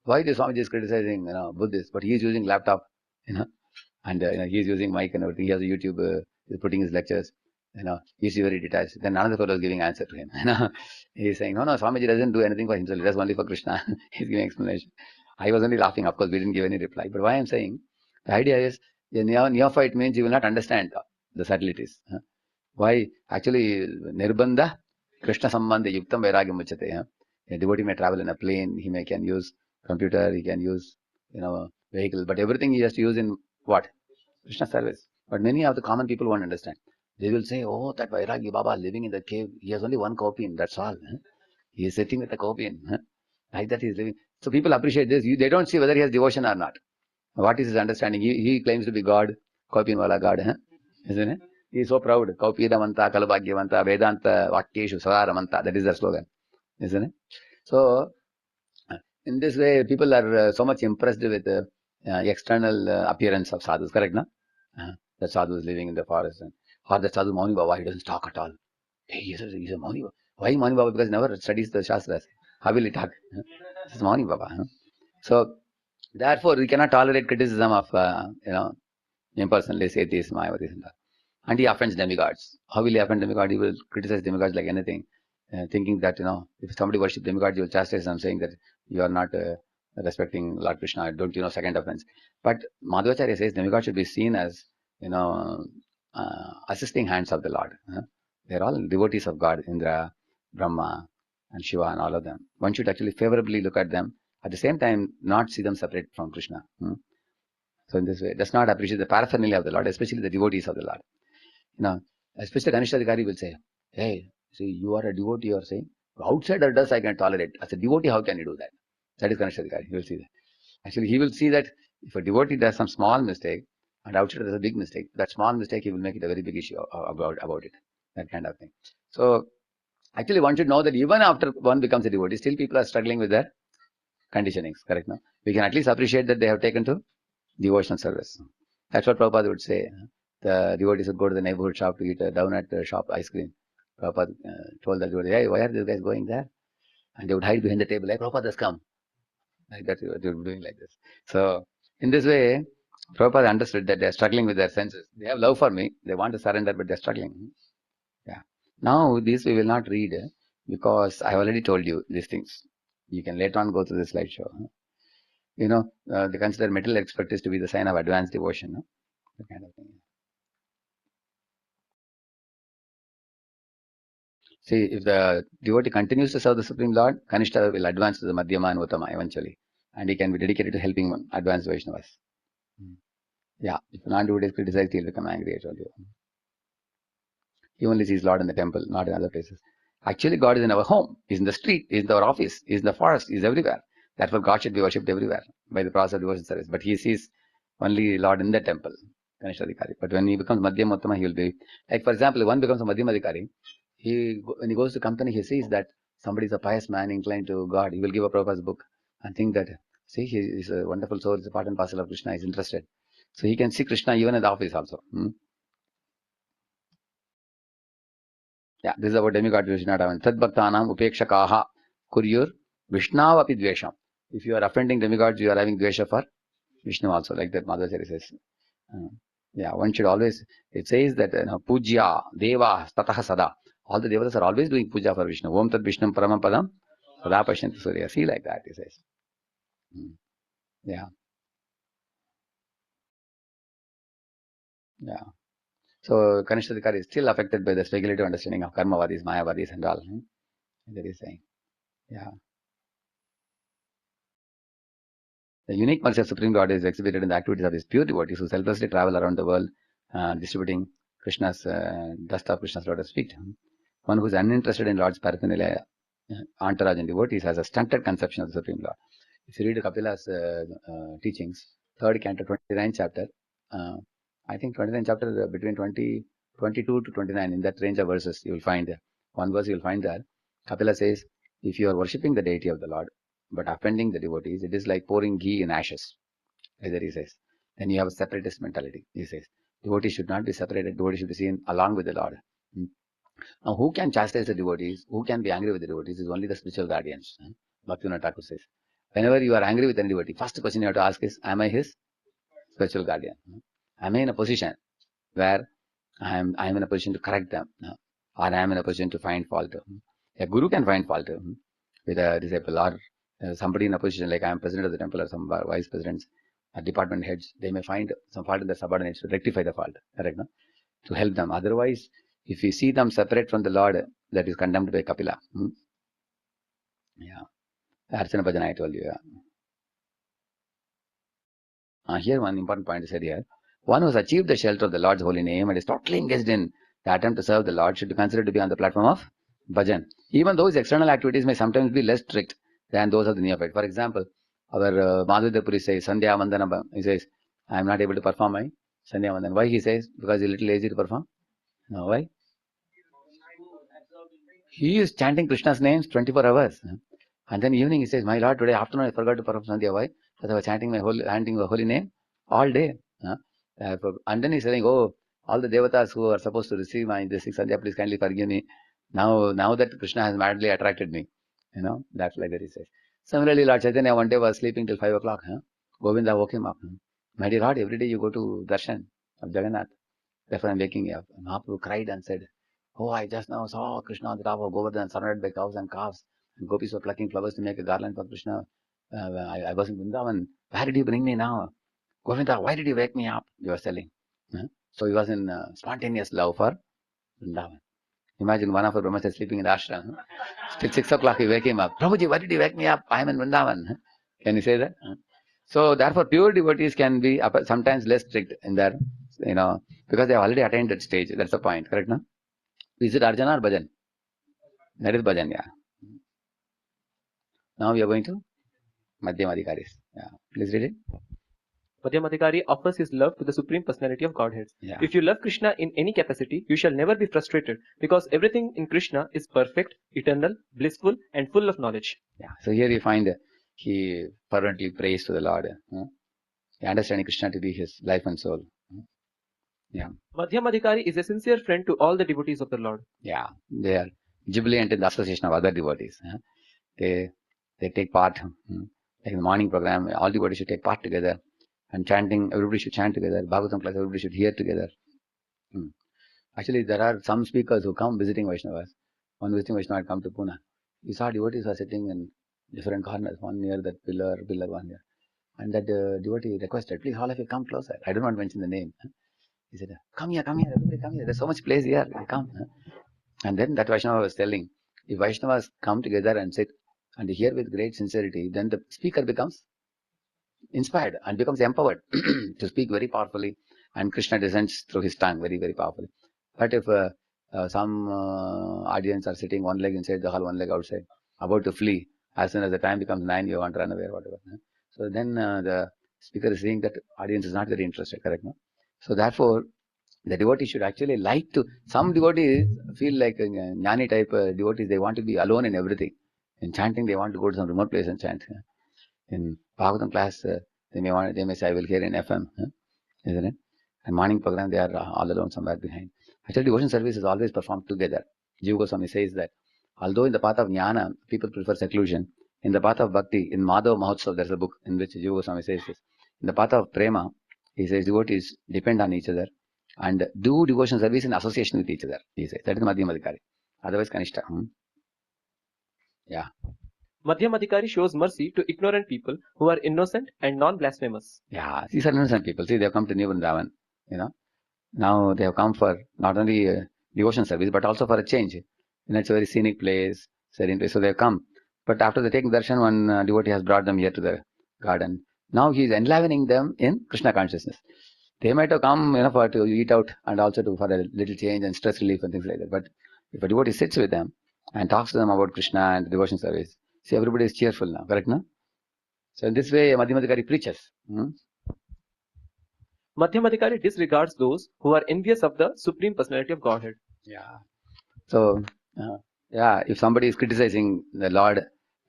why the Swamiji is criticizing, Buddhists, but he is using laptop, and he is using mic and everything. He has a YouTube, he's putting his lectures, he's very detached. Then another fellow is giving answer to him, He's saying, no, Swamiji doesn't do anything for himself. He does only for Krishna. He's giving explanation. I was only laughing. Of course, we didn't give any reply. But why I'm saying, the idea is, the neophyte means you will not understand the subtleties. Why? Actually, Nirbandha, Krishna Sambandha Yuktam Vairagam Uchate. A devotee may travel in a plane, he can use computer, he can use, vehicle, but everything he has to use in what? Krishna service. But many of the common people won't understand. They will say, oh, that Vairagi Baba living in the cave, he has only one copy, that's all. He is sitting with a copy. Like that he is living. So people appreciate this. They don't see whether he has devotion or not. What is his understanding? He claims to be God, Kaupin wala God, isn't it? He is so proud. Kaupidamanta, Kalabhagyavanta, Vedanta, Vakyeshu, Sadaramanta. That is the slogan, isn't it? So, in this way, people are so much impressed with the external appearance of sadhus, correct, no? That sadhu is living in the forest. Or the sadhu Mauni Baba, he doesn't talk at all. Hey, he's a Mauni Baba. Why Mauni Baba? Because he never studies the Shastras. How will he talk? This is Mauni Baba. So, therefore, we cannot tolerate criticism of, impersonalists, atheists, Mayavadis and all. and he offends demigods. How will he offend demigods? He will criticize demigods like anything, thinking that, if somebody worships demigods, you will chastise them, saying that you are not respecting Lord Krishna. Don't you know second offense? But Madhvacharya says demigods should be seen as, assisting hands of the Lord. They're all devotees of God, Indra, Brahma, and Shiva, and all of them. One should actually favorably look at them. At the same time, not see them separate from Krishna. So in this way, does not appreciate the paraphernalia of the Lord, especially the devotees of the Lord. Especially Ganeshadhikari will say, hey, see, you are a devotee, you are saying, outsider does I can tolerate. As a devotee, how can you do that? That is Ganeshadhikari. You will see that. Actually, he will see that if a devotee does some small mistake, and outsider does a big mistake, that small mistake, he will make it a very big issue about it. That kind of thing. So, actually, one should know that even after one becomes a devotee, still people are struggling with their conditionings, correct? No? We can at least appreciate that they have taken to devotional service. That's what Prabhupada would say. The devotees would go to the neighborhood shop to eat down at the shop ice cream. Prabhupada told the devotees, hey, why are these guys going there? And they would hide behind the table. Hey, Prabhupada has come. Like that, they were doing like this. So, in this way, Prabhupada understood that they are struggling with their senses. They have love for me. They want to surrender, but they're struggling. Yeah. Now, this we will not read because I already told you these things. You can later on go to the slideshow. They consider material expertise to be the sign of advanced devotion. That kind of thing. See, if the devotee continues to serve the Supreme Lord, Kanishta will advance to the Madhyama and Uttama eventually. And he can be dedicated to helping advanced Vaishnavas. Yeah, if a non-devotee is criticized, he'll become angry, I told you. He only sees Lord in the temple, not in other places. Actually, God is in our home. He's in the street. He's in our office. He's in the forest. He's everywhere. Therefore, God should be worshipped everywhere by the process of devotion service. But he sees only Lord in the temple, Kanishadhikari. But when he becomes Madhyama Uttama, he will be, like for example, if one becomes a Madhyama Adhikari, when he goes to company, he sees that somebody is a pious man inclined to God. He will give a Prabhupada's book and think that, see, he is a wonderful soul. He's a part and parcel of Krishna. He's interested. So he can see Krishna even in the office also. Yeah, this is about demigod Vishnadavan. Tad bhaktanam upekshakaha kuryur Vishnavapi dvesham. If you are offending demigods, you are having dvesha for Vishnu also, like that Madhvacharya says. Yeah, one should always, it says that Pujya, Deva, Tataha Sada. All the Devatas are always doing puja for Vishnu. Om Tad Vishnam Paramapadam Sada Pashyanti Surya. See like that, he says. Yeah, yeah. So Kanishadhikari is still affected by the speculative understanding of Karmavadis, Mayavadis and all. That is saying. Yeah. The unique mercy of Supreme Lord is exhibited in the activities of his pure devotees who selflessly travel around the world distributing Krishna's dust of Krishna's lotus feet. One who is uninterested in Lord's paraphernalia, entourage and devotees has a stunted conception of the Supreme Lord. If you read Kapila's teachings, third canto, 29th chapter, I think 29th chapter between 22 to 29, in that range of verses, you will find one verse you will find that Kapila says, if you are worshipping the deity of the Lord, but offending the devotees, it is like pouring ghee in ashes. Either he says. Then you have a separatist mentality, he says. Devotees should not be separated, devotees should be seen along with the Lord. Now, who can chastise the devotees? Who can be angry with the devotees? Is only the spiritual guardians. Bhaktivinoda Thakur says. Whenever you are angry with any devotee, first question you have to ask is, am I his spiritual guardian? Am I in a position where I am in a position to correct them? Or I am in a position to find fault? A guru can find fault with a disciple, or somebody in a position like I am president of the temple or some vice presidents or department heads, they may find some fault in their subordinates to rectify the fault, correct? No? To help them. Otherwise, if you see them separate from the Lord, that is condemned by Kapila. Yeah. Archana Bhajana, I told you. Here one important point is said here. One who has achieved the shelter of the Lord's holy name and is totally engaged in the attempt to serve the Lord should be considered to be on the platform of bhajan. Even though his external activities may sometimes be less strict than those of the neophyte. For example, our Madhvendra Puri says, Sandhya Vandana, he says, I am not able to perform my Sandhya Vandana. Why he says? Because he is a little lazy to perform. No, why? He is chanting Krishna's names 24 hours. And then evening he says, my Lord, today afternoon I forgot to perform Sandhya. Why? Because I was chanting the holy name all day. And then he's saying, oh, all the devatas who are supposed to receive my this Sandhya, please kindly forgive me. Now that Krishna has madly attracted me. That's like that he says. Similarly, Lord Chaitanya one day was sleeping till 5 o'clock. Govinda woke him up. My dear Lord, every day you go to darshan of Jagannath. Therefore I'm waking up. And Mahaprabhu cried and said, "Oh, I just now saw Krishna on the top of Govardhan, surrounded by cows and calves. And gopis were plucking flowers to make a garland for Krishna. I was in Vrindavan. Where did you bring me now? Govinda, why did you wake me up?" He was telling. So he was in spontaneous love for Vrindavan. Imagine one of our brahmacharis sleeping in the ashram. Till 6 o'clock he wake him up. "Prabhuji, why did you wake me up? I am in Vrindavan." Can you say that? So therefore, pure devotees can be sometimes less strict in their, because they have already attained that stage. That's the point, correct? No? Is it Arjana or Bhajan? That is Bhajan, yeah. Now we are going to Madhyamadhikaris. Yeah, please read it. Madhyamadhikari offers his love to the Supreme Personality of Godhead. Yeah. If you love Krishna in any capacity, you shall never be frustrated, because everything in Krishna is perfect, eternal, blissful, and full of knowledge. Yeah. So here you find he fervently prays to the Lord. Understanding Krishna to be his life and soul. Yeah. Madhyamadhikari is a sincere friend to all the devotees of the Lord. Yeah. They are jubilant in the association of other devotees. They take part. Like in the morning program, all devotees should take part together. And chanting, everybody should chant together. Bhagavatam class, everybody should hear together. Actually, there are some speakers who come visiting Vaishnavas. One visiting Vaishnava had come to Pune. He saw devotees were sitting in different corners, one near that pillar one here. And that devotee requested, "Please, all of you come closer." I don't want to mention the name. He said, come here, everybody come here. There's so much place here. Come. And then that Vaishnava was telling, if Vaishnavas come together and sit and hear with great sincerity, then the speaker becomes inspired and becomes empowered to speak very powerfully, and Krishna descends through his tongue very, very powerfully. But if some audience are sitting one leg inside the hall, one leg outside, about to flee, as soon as the time becomes 9, you want to run away or whatever. So then the speaker is saying that audience is not very interested, correct? No? So therefore, the devotee should actually like to, some devotees feel like jnani type devotees, they want to be alone in everything. In chanting, they want to go to some remote place and chant. In Bhagavatam class, they may say, I will hear in FM, isn't it? And morning program, they are all alone somewhere behind. Actually, devotion service is always performed together. Jiva Goswami says that, although in the path of jnana, people prefer seclusion, in the path of bhakti, in Madhav Mahotsav, there's a book in which Jiva Goswami says this. In the path of prema, he says devotees depend on each other and do devotion service in association with each other. He says that is Madhyamadhikari. Otherwise, Kanishta. Yeah. Madhyamadhikari shows mercy to ignorant people who are innocent and non-blasphemous. Yeah, these are innocent people. See, they have come to New Vrindavan. Now they have come for not only devotion service, but also for a change. It's a very scenic place, serene place. So they have come. But after they take darshan, one devotee has brought them here to the garden. Now he is enlivening them in Krishna consciousness. They might have come, for to eat out and also for a little change and stress relief and things like that. But if a devotee sits with them and talks to them about Krishna and devotion service, see, everybody is cheerful now, correct? No? So in this way, Madhyamadhikari preaches. Madhyamadhikari disregards those who are envious of the Supreme Personality of Godhead. Yeah. So, if somebody is criticizing the Lord,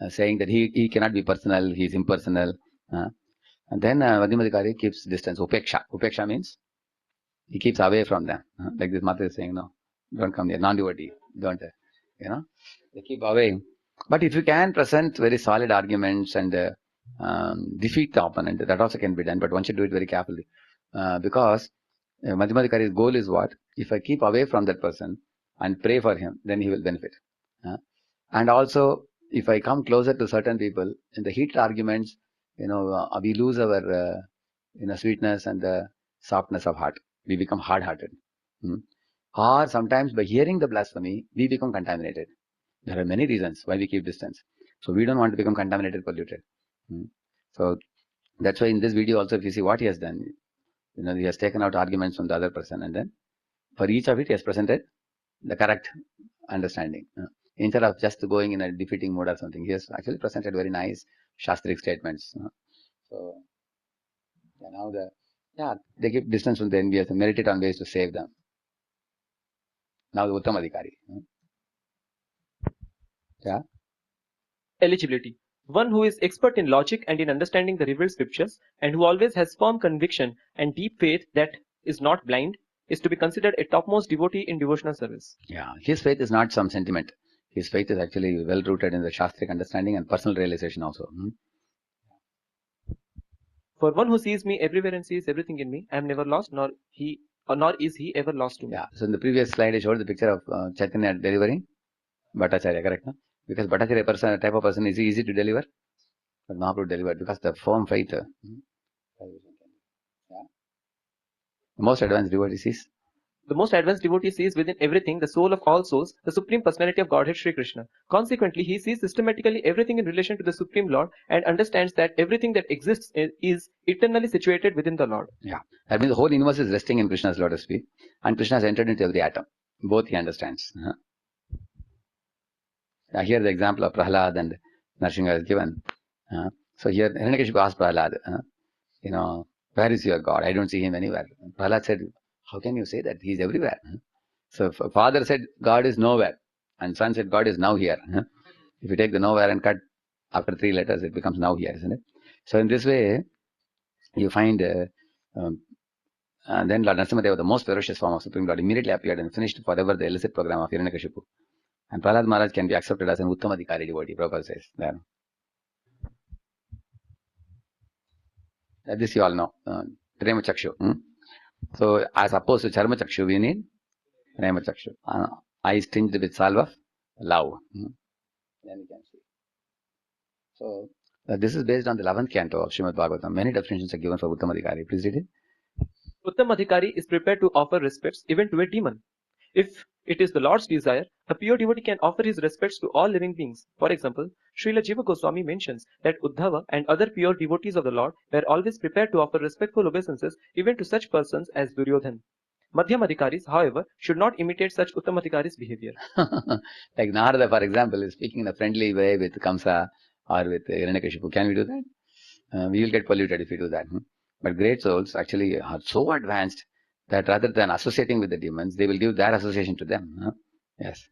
saying that he cannot be personal, he is impersonal, and then Madhyamadhikari keeps distance. Upeksha. Upeksha means he keeps away from them. Like this Mata is saying, no, don't come here. Non-devotee, don't, they keep away. But if you can present very solid arguments and defeat the opponent, that also can be done. But one should do it very carefully. Because Madhyamadhikari's goal is what? If I keep away from that person and pray for him, then he will benefit. And also, if I come closer to certain people, in the heated arguments, we lose our sweetness and the softness of heart. We become hard-hearted. Or sometimes by hearing the blasphemy, we become contaminated. There are many reasons why we keep distance. So we don't want to become contaminated, polluted. So that's why in this video also, if you see what he has done, he has taken out arguments from the other person, and then for each of it, he has presented the correct understanding. Instead of just going in a defeating mode or something, he has actually presented very nice Shastri statements. So now they keep distance from the envious and meditate on ways to save them. Now the Uttamadhikari. Yeah. Eligibility. One who is expert in logic and in understanding the revealed scriptures, and who always has firm conviction and deep faith that is not blind, is to be considered a topmost devotee in devotional service. Yeah, his faith is not some sentiment. His faith is actually well rooted in the Shastric understanding and personal realization also. For one who sees me everywhere and sees everything in me, I am never lost, nor he nor is he ever lost to me. Yeah. So in the previous slide, I showed the picture of Chaitanya delivering Bhattacharya, correct? No? Because Bhattacharya person, type of person is easy to deliver, but Mahaprabhu delivered because the firm faith. Yeah. The most advanced devotee sees. The most advanced devotee sees within everything the soul of all souls, the Supreme Personality of Godhead Sri Krishna. Consequently, he sees systematically everything in relation to the Supreme Lord and understands that everything that exists is eternally situated within the Lord. Yeah. That means the whole universe is resting in Krishna's lotus feet, and Krishna has entered into every atom. Both he understands. Here the example of Prahlad and Narsingha is given. So here Hiranyakashipu asked Prahlad, where is your God? I don't see him anywhere. Prahlad said, how can you say that? He is everywhere. So father said, God is nowhere. And son said, God is now here. If you take the nowhere and cut after 3 letters, it becomes now here, isn't it? So in this way, you find and then Lord Narasimha, the most ferocious form of Supreme Lord, immediately appeared and finished forever the illicit program of Hiranyakashipu. And Prahlad Maharaj can be accepted as an Uttamadhikari devotee, Prabhupada says there. This you all know. Prema Chakshu. So as opposed to Charma Chakshu, we need Prema Chakshu. Eyes tinged with salve of love. Then you can see. So this is based on the 11th canto of Srimad Bhagavatam. Many definitions are given for Uttamadhikari. Please read it. Uttamadhikari is prepared to offer respects even to a demon. If it is the Lord's desire, a pure devotee can offer his respects to all living beings. For example, Srila Jiva Goswami mentions that Uddhava and other pure devotees of the Lord were always prepared to offer respectful obeisances even to such persons as Duryodhan. Madhyamadhikaris, however, should not imitate such Uttamadhikaris' behavior. Like Narada, for example, is speaking in a friendly way with Kamsa or with Hiranyakashipu. Can we do that? We will get polluted if we do that. But great souls actually are so advanced that rather than associating with the demons, they will give their association to them. Yes.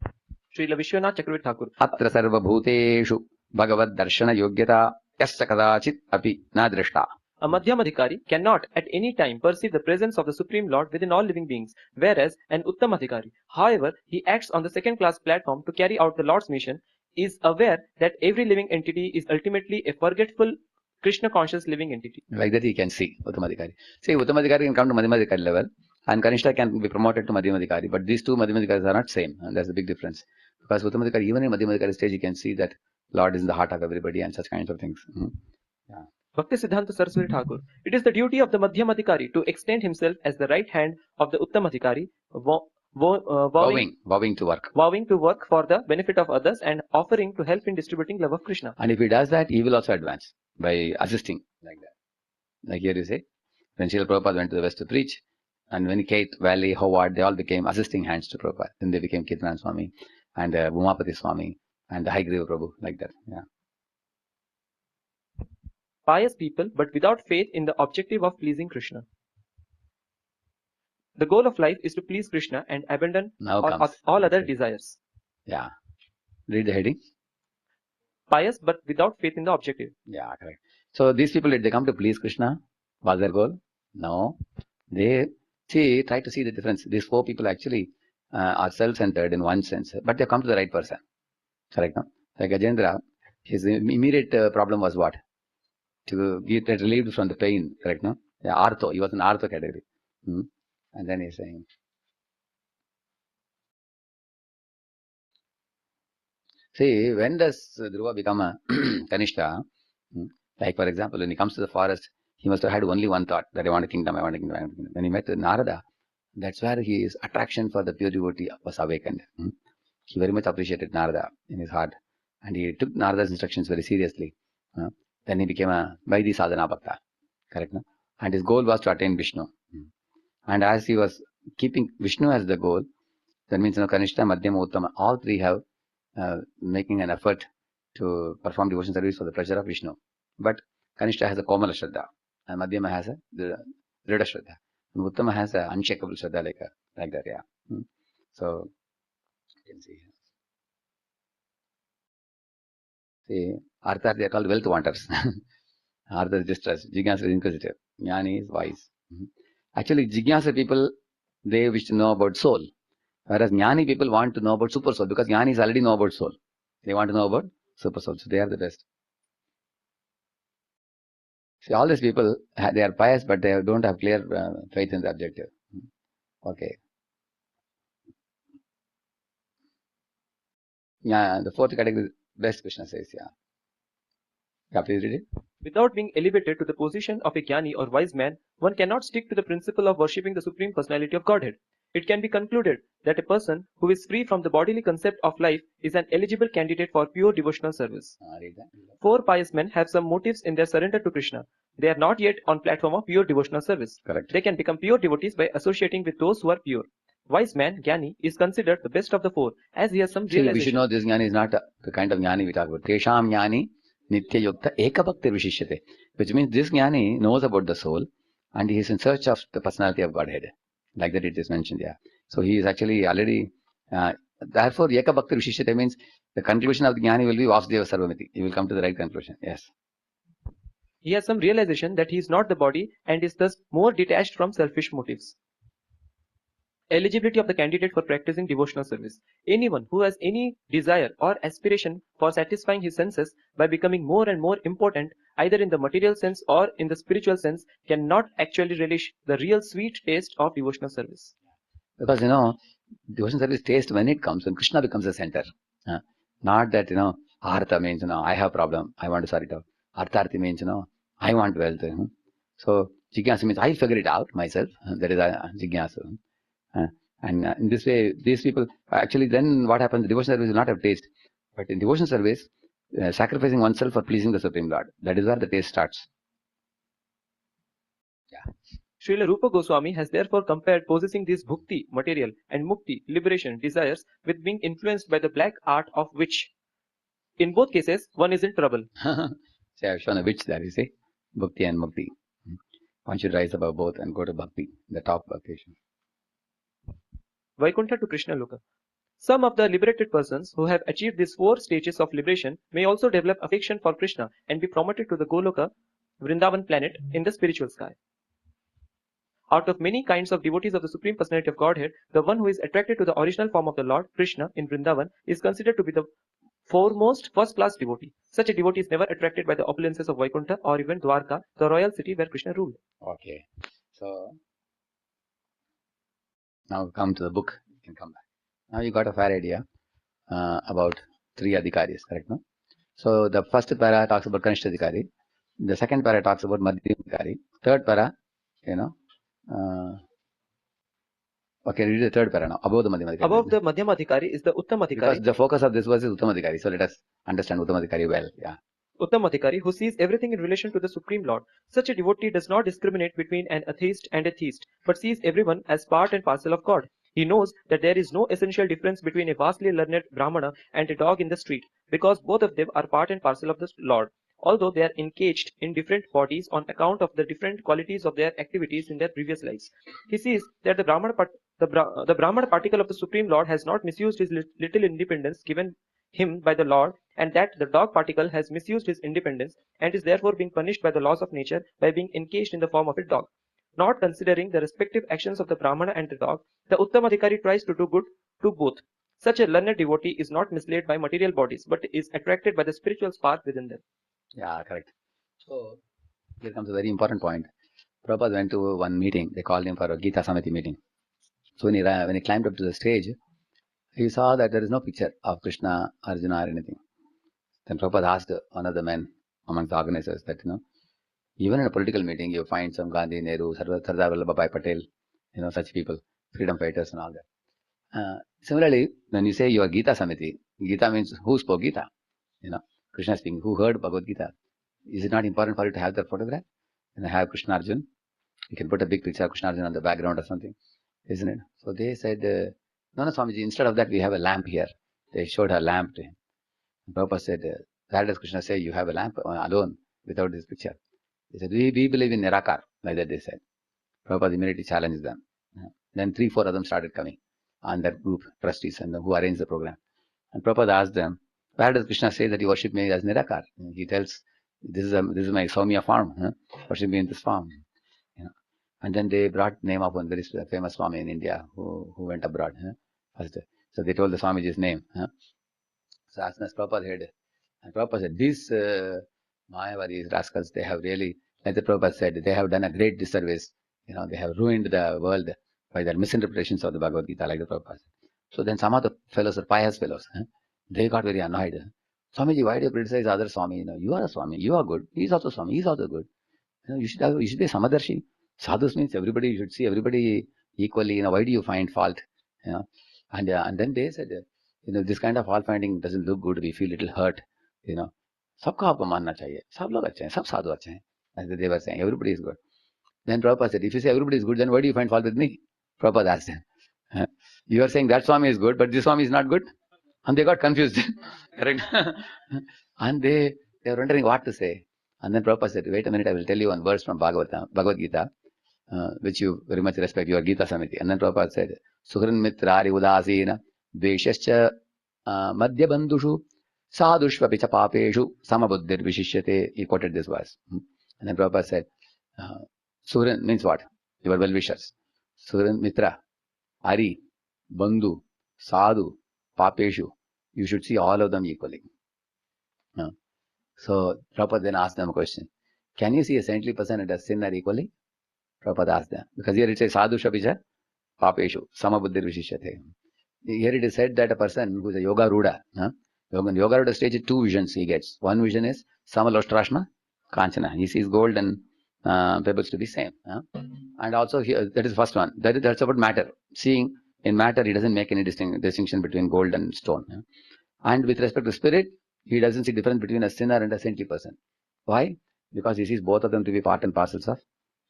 Srila Vishwanath Chakravarti Thakur. Atra sarva bhuteshu bhagavad darshana yogyata yasya kadachit api na drishta. A Madhyamadhikari cannot at any time perceive the presence of the Supreme Lord within all living beings, whereas an Uttamadhikari, however, he acts on the second-class platform to carry out the Lord's mission, is aware that every living entity is ultimately a forgetful, Krishna-conscious living entity. Like that he can see Uttamadhikari. See, Uttamadhikari can come to Madhyamadhikari level, and Kanishta can be promoted to Madhyamadhikari, but these two Madhyamadhikaris are not same, and that's the big difference. Because Uttamadhikari, even in Madhyamadhikari stage, you can see that Lord is in the heart of everybody and such kinds of things. Yeah. Bhakti Siddhanta Saraswati Thakur. It is the duty of the Madhyamadhikari to extend himself as the right hand of the Uttamadhikari, vowing to work. Vowing to work for the benefit of others and offering to help in distributing love of Krishna. And if he does that, he will also advance by assisting like that. Like here you say, when Srila Prabhupada went to the West to preach, and when Kate, Valley, Howard, they all became assisting hands to Prabhupada. Then they became Kirtan Swami and Bhumapati Swami and the Haigriva Prabhu, like that. Yeah. Pious people, but without faith in the objective of pleasing Krishna. The goal of life is to please Krishna and abandon all other desires. Yeah. Read the heading. Pious, but without faith in the objective. Yeah, correct. So these people, did they come to please Krishna? Was their goal? No. They try to see the difference. These 4 people actually are self-centered in one sense, but they come to the right person. Correct, no? Like Gajendra, his immediate problem was what? To get relieved from the pain, correct, no? Yeah, Artho, he was in Artho category. And then he's saying, see, when does Dhruva become a Kanishka? Like, for example, when he comes to the forest, he must have had only one thought, that I want a kingdom, I want a kingdom, I want a kingdom. When he met Narada, that's where his attraction for the pure devotee was awakened. He very much appreciated Narada in his heart. And he took Narada's instructions very seriously. Then he became a Vaidhi Sadhana Bhakta. Correct, no? And his goal was to attain Vishnu. And as he was keeping Vishnu as the goal, that means, Kanishta, Madhyama, Uttama, all 3 have making an effort to perform devotion service for the pleasure of Vishnu. But Kanishta has a Komala Shraddha, and Madhyama has a Drida Shraddha. And Uttama has a unshakable Shraddha like that, yeah. So, you can see. See, Artha, they are called wealth wanters. Artha is distressed. Jignasa is inquisitive. Jnani is wise. Actually, Jignasa people, they wish to know about soul. Whereas Jnani people want to know about super soul, because Jnanis already know about soul. They want to know about super soul. So they are the best. See, all these people, they are pious, but they don't have clear faith in the objective. Okay. Yeah, the fourth category, best Krishna says, yeah. Yeah, please read it. Without being elevated to the position of a jnani or wise man, one cannot stick to the principle of worshipping the Supreme Personality of Godhead. It can be concluded that a person who is free from the bodily concept of life is an eligible candidate for pure devotional service. Read that. Four pious men have some motives in their surrender to Krishna. They are not yet on platform of pure devotional service. Correct. They can become pure devotees by associating with those who are pure. Wise man, Jnani, is considered the best of the four, as he has some See, we should realization. know this jnani is not the kind of jnani we talk about. Tesham jnani nitya yukta ekabhakti vishishyate, which means this jnani knows about the soul and he is in search of the personality of Godhead. Like that it is mentioned, yeah. So he is actually already, therefore, ekabhakti vishishyate means the conclusion of the jnani will be Vasudeva Sarvamiti. He will come to the right conclusion, yes. He has some realization that he is not the body and is thus more detached from selfish motives. Eligibility of the candidate for practicing devotional service. Anyone who has any desire or aspiration for satisfying his senses by becoming more and more important, either in the material sense or in the spiritual sense, cannot actually relish the real sweet taste of devotional service. Because, devotional service taste when it comes, when Krishna becomes the center. Not that, Artha means, I have problem, I want to sort it out. Artharthi means, I want wealth. So, Jigyasa means I'll figure it out myself. That is Jigyasa. And in this way, these people, actually then what happens, the devotional service will not have taste. But in devotional service, sacrificing oneself for pleasing the Supreme Lord, that is where the taste starts. Yeah. Srila Rupa Goswami has therefore compared possessing these bhukti, material, and mukti, liberation, desires, with being influenced by the black art of witch. In both cases, one is in trouble. See, I've shown a witch there, you see, Bhakti and Mukti. One should rise above both and go to Bhakti, the top occasion. Vaikuntha to Krishna Loka. Some of the liberated persons who have achieved these four stages of liberation may also develop affection for Krishna and be promoted to the Goloka, Vrindavan planet in the spiritual sky. Out of many kinds of devotees of the Supreme Personality of Godhead, the one who is attracted to the original form of the Lord, Krishna, in Vrindavan is considered to be the foremost first-class devotee. Such a devotee is never attracted by the opulences of Vaikuntha or even Dwarka, the royal city where Krishna ruled. Okay. So, now come to the book. You can come back. Now you got a fair idea about three adhikaris, correct, no? So, the first para talks about Kanishta adhikari. The second para talks about Madhyam adhikari. Third para, okay, read the third para now. Above the Madhyam adhikari. Above the Madhyam Adhikari is the Uttam Adhikari. Because the focus of this verse is Uttam adhikari. So, let us understand Uttam adhikari well. Yeah. Uttam Adhikari, who sees everything in relation to the Supreme Lord. Such a devotee does not discriminate between an atheist and a theist, but sees everyone as part and parcel of God. He knows that there is no essential difference between a vastly learned Brahmana and a dog in the street, because both of them are part and parcel of the Lord, although they are encaged in different bodies on account of the different qualities of their activities in their previous lives. He sees that the Brahmana particle of the Supreme Lord has not misused his little independence given him by the Lord, and that the dog particle has misused his independence and is therefore being punished by the laws of nature by being encaged in the form of a dog. Not considering the respective actions of the Brahmana and the dog, the Uttamadhikari tries to do good to both. Such a learned devotee is not misled by material bodies, but is attracted by the spiritual spark within them. Yeah, correct. So, here comes a very important point. Prabhupada went to one meeting. They called him for a Gita Samiti meeting. So, when he climbed up to the stage, he saw that there is no picture of Krishna, Arjuna, or anything. Then Prabhupada asked one of the men among the organizers that, even in a political meeting, you find some Gandhi, Nehru, Sardar Vallabhbhai Patel, such people, freedom fighters and all that. Similarly, when you say you are Gita Samiti, Gita means who spoke Gita? Krishna speaking, who heard Bhagavad Gita? Is it not important for you to have that photograph? And have Krishna Arjuna? You can put a big picture of Krishna Arjuna on the background or something, isn't it? So they said, no, Swamiji, instead of that, we have a lamp here. They showed a lamp to him. Prabhupada said, where does Krishna say you have a lamp alone without this picture? They said, we believe in Nirakar. Like that they said. Prabhupada immediately challenged them. Then 3-4 of them started coming on that group, trustees, and who arranged the program. And Prabhupada asked them, where does Krishna say that you worship me as Nirakar? He tells, this is my Saumya form. Worship me in this form. And then they brought name of one very famous Swami in India who went abroad. First. So they told the Swamiji's name. So as soon as Prabhupada heard, and Prabhupada said, these Mayavadis, rascals, they have really, like the Prabhupada said, they have done a great disservice. They have ruined the world by their misinterpretations of the Bhagavad Gita, like the Prabhupada. So then some of the fellows, the pious fellows, they got very annoyed. Swamiji, why do you criticize other Swami? You are a Swami, you are good. He is also Swami, he is also good. You should be a Samadarshi. Sadhus means everybody, you should see everybody equally. Why do you find fault? And then they said, this kind of fault finding doesn't look good. We feel little hurt. सबको आपको मानना चाहिए. सब लोग अच्छे हैं, सब साधु अच्छे हैं. As they were saying, everybody is good. Then Prabhupada said, if you say everybody is good, then why do you find fault with me? Prabhupada asked him. You are saying that Swami is good, but this Swami is not good? And they got confused. Correct? And they were wondering what to say. And then Prabhupada said, wait a minute, I will tell you one verse from Bhagavad Gita, which you very much respect, your Gita Samiti. And then Prabhupada said, Suhrin mitrari udasina dveshascha madhya bandhushu sadhushva picha papeshu samabuddhir vishishyate. He quoted this verse. And then Prabhupada said, Suhrin means what? Your well-wishers. Suhrin mitra, Ari, Bandhu, Sadhu, Papeshu. You should see all of them equally. So Prabhupada then asked them a question. Can you see a saintly person and a sinner equally? Prabhupada asked them. Because here it says Sadhu Shapisha Papeshu Samabuddhir Vishishyate. Here it is said that a person who is a Yoga Ruda, Yoga Ruda stage, two visions he gets. One vision is Samaloshtrashna Kanchana. He sees gold and pebbles to be same. And also here, that is the first one. That's about matter. Seeing in matter, he doesn't make any distinction between gold and stone. And with respect to spirit, he doesn't see difference between a sinner and a saintly person. Why? Because he sees both of them to be part and parcels of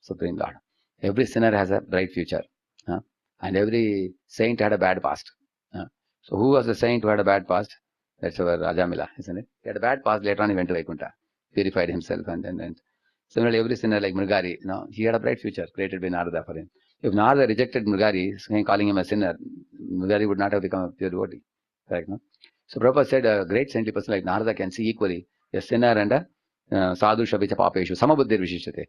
Supreme Lord. Every sinner has a bright future. And every saint had a bad past. So who was the saint who had a bad past? That's our Rajamila, isn't it? He had a bad past, later on he went to Vaikuntha, purified himself, and similarly every sinner like Mrigari, he had a bright future created by Narada for him. If Narada rejected Mrigari, calling him a sinner, Mrigari would not have become a pure devotee. Correct, no? So Prabhupada said a great saintly person like Narada can see equally a sinner and a sadhu shabicha papeshu samabuddhir vishishyate.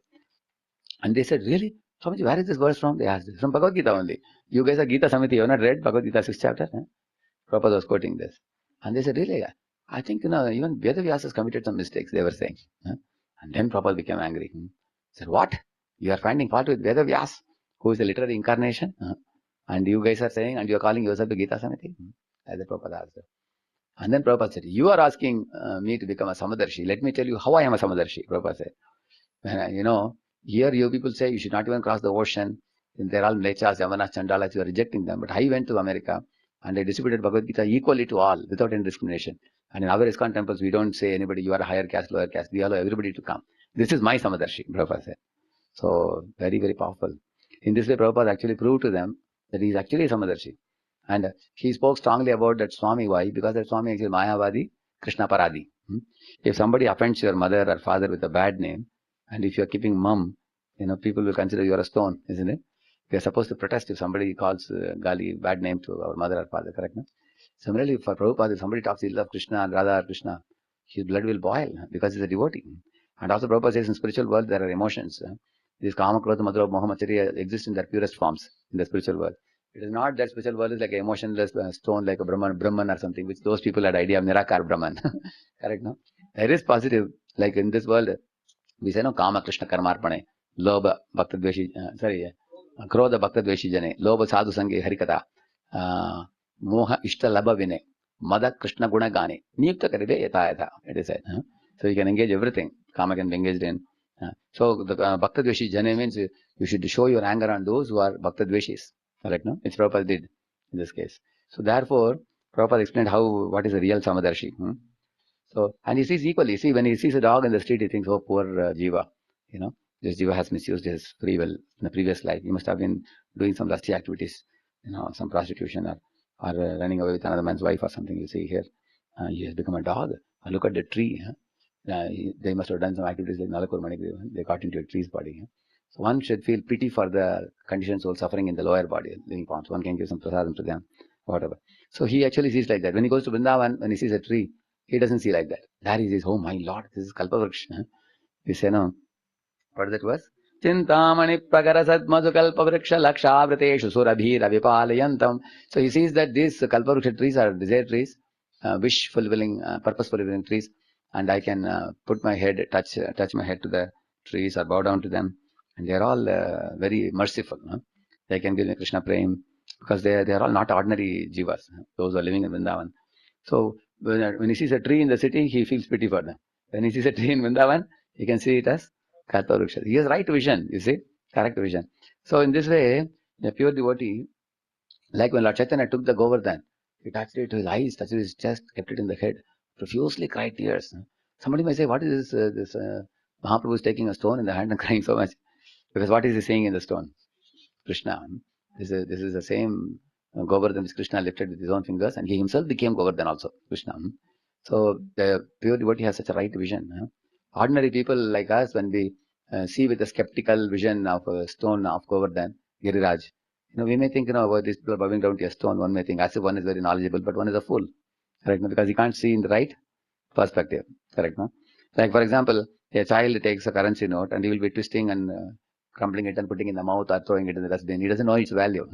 And they said, really? Swamiji, where is this verse from? They asked. From Bhagavad Gita only. You guys are Gita Samiti. You have not read Bhagavad Gita 6th chapter? Prabhupada was quoting this. And they said, really? I think, even Vedavyasa has committed some mistakes, they were saying. And then Prabhupada became angry. He said, what? You are finding fault with Vedavyasa, who is a literary incarnation? And you guys are saying, and you are calling yourself a Gita Samiti? As the Prabhupada asked. And then Prabhupada said, you are asking me to become a Samadarshi. Let me tell you how I am a Samadarshi, Prabhupada said. Here you people say you should not even cross the ocean. They're all Mlechas, Yavanas, Chandalas, you are rejecting them. But I went to America and I distributed Bhagavad Gita equally to all without any discrimination. And in our ISKCON temples, we don't say anybody, you are a higher caste, lower caste. We allow everybody to come. This is my Samadarshi, Prabhupada said. So, very, very powerful. In this way, Prabhupada actually proved to them that he is actually a Samadarshi. And he spoke strongly about that Swami. Why? Because that Swami is Mayavadi, Krishna Paradi. If somebody offends your mother or father with a bad name, and if you are keeping mum, people will consider you are a stone, isn't it? We are supposed to protest if somebody calls Gali bad name to our mother or father, correct? No? Similarly, for Prabhupada, if somebody talks ill of Krishna and Radha or Krishna, his blood will boil because he's a devotee. And also Prabhupada says in spiritual world there are emotions. These Kama, Krodha, Madhura, Moha, Machariya exist in their purest forms in the spiritual world. It is not that spiritual world is like an emotionless stone, like a Brahman or something, which those people had idea of Nirakar Brahman. Correct, no? There is positive, like in this world, we say, no, Kama, Krishna, Karmarpane, Lobha, Bhakta, Dveshi, Krodha, Bhakta, Dveshi, Jane, Lobha, Sadhu, Sange, Harikata, Moha, Ishta, Labha, Vine, Mada, Krishna, Guna, Gani, Niyukta, Karibe, Yata, Yata, it is said. So you can engage everything. Kama can be engaged in. So the Bhakta, Dveshi, Jane means you should show your anger on those who are Bhakta, Dveshis. Correct, no? Which Prabhupada did in this case. So therefore, Prabhupada explained what is a real Samadarshi. So, and he sees equally. See, when he sees a dog in the street, he thinks, oh, poor Jiva. This Jiva has misused his free will in the previous life. He must have been doing some lusty activities, some prostitution or running away with another man's wife or something. You see here, he has become a dog. Look at the tree. They must have done some activities like Nalakur Manigriva. They got into a tree's body. So one should feel pity for the conditioned soul suffering in the lower body, living forms. One can give some prasadam to them, whatever. So he actually sees like that. When he goes to Vrindavan, when he sees a tree, he doesn't see like that. There he says, oh my Lord, this is Kalpavriksha. He say, no, what that was? Chintamani prakarasat madhu kalpavriksha lakshavriteshu surabhira vipalayantam. So he sees that these Kalpavriksha trees are desire trees, wish fulfilling, purpose fulfilling trees. And I can put my head, touch my head to the trees or bow down to them. And they are all very merciful. They can give me Krishna Prem, because they are all not ordinary jivas, those who are living in Vrindavan. So when he sees a tree in the city, he feels pity for them. When he sees a tree in Vrindavan, he can see it as Kalpavruksha. He has right vision, you see, correct vision. So in this way, a pure devotee, like when Lord Chaitanya took the Govardhan, he touched it to his eyes, touched his chest, kept it in the head, profusely cried tears. Somebody may say, what is this Mahaprabhu is taking a stone in the hand and crying so much? Because what is he saying in the stone? Krishna. This is the same Govardhan which Krishna lifted with his own fingers, and he himself became Govardhan also, Krishna. So the pure devotee has such a right vision. Ordinary people like us, when we see with a skeptical vision of a stone of Govardhan, Giriraj, we may think, these people are bowing down to a stone. One may think as if one is very knowledgeable, but one is a fool, correct? Because he can't see in the right perspective, correct? No? Like for example, a child takes a currency note and he will be twisting and crumpling it and putting it in the mouth or throwing it in the dustbin. He doesn't know its value.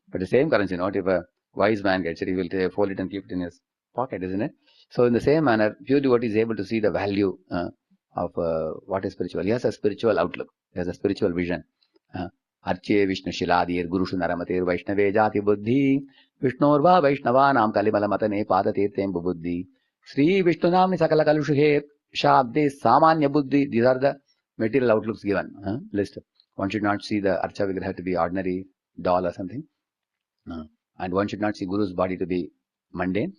But the same currency note, if a wise man gets it, he will fold it and keep it in his pocket, isn't it? So in the same manner, pure devotee is able to see the value of what is spiritual. He has a spiritual outlook. He has a spiritual vision. Arche Vishnu Shiladir Gurushu Naramatir Vaishnave Jati Buddhi Vishnorva Vaishnavanam Kalimala Matane Padatirtem Buddhi Sri Vishnu Namni Sakala Kalushuhe Shabde Samanya Buddhi. These are the material outlooks given. List. One should not see the Archa Vigraha to be ordinary doll or something. And one should not see Guru's body to be mundane.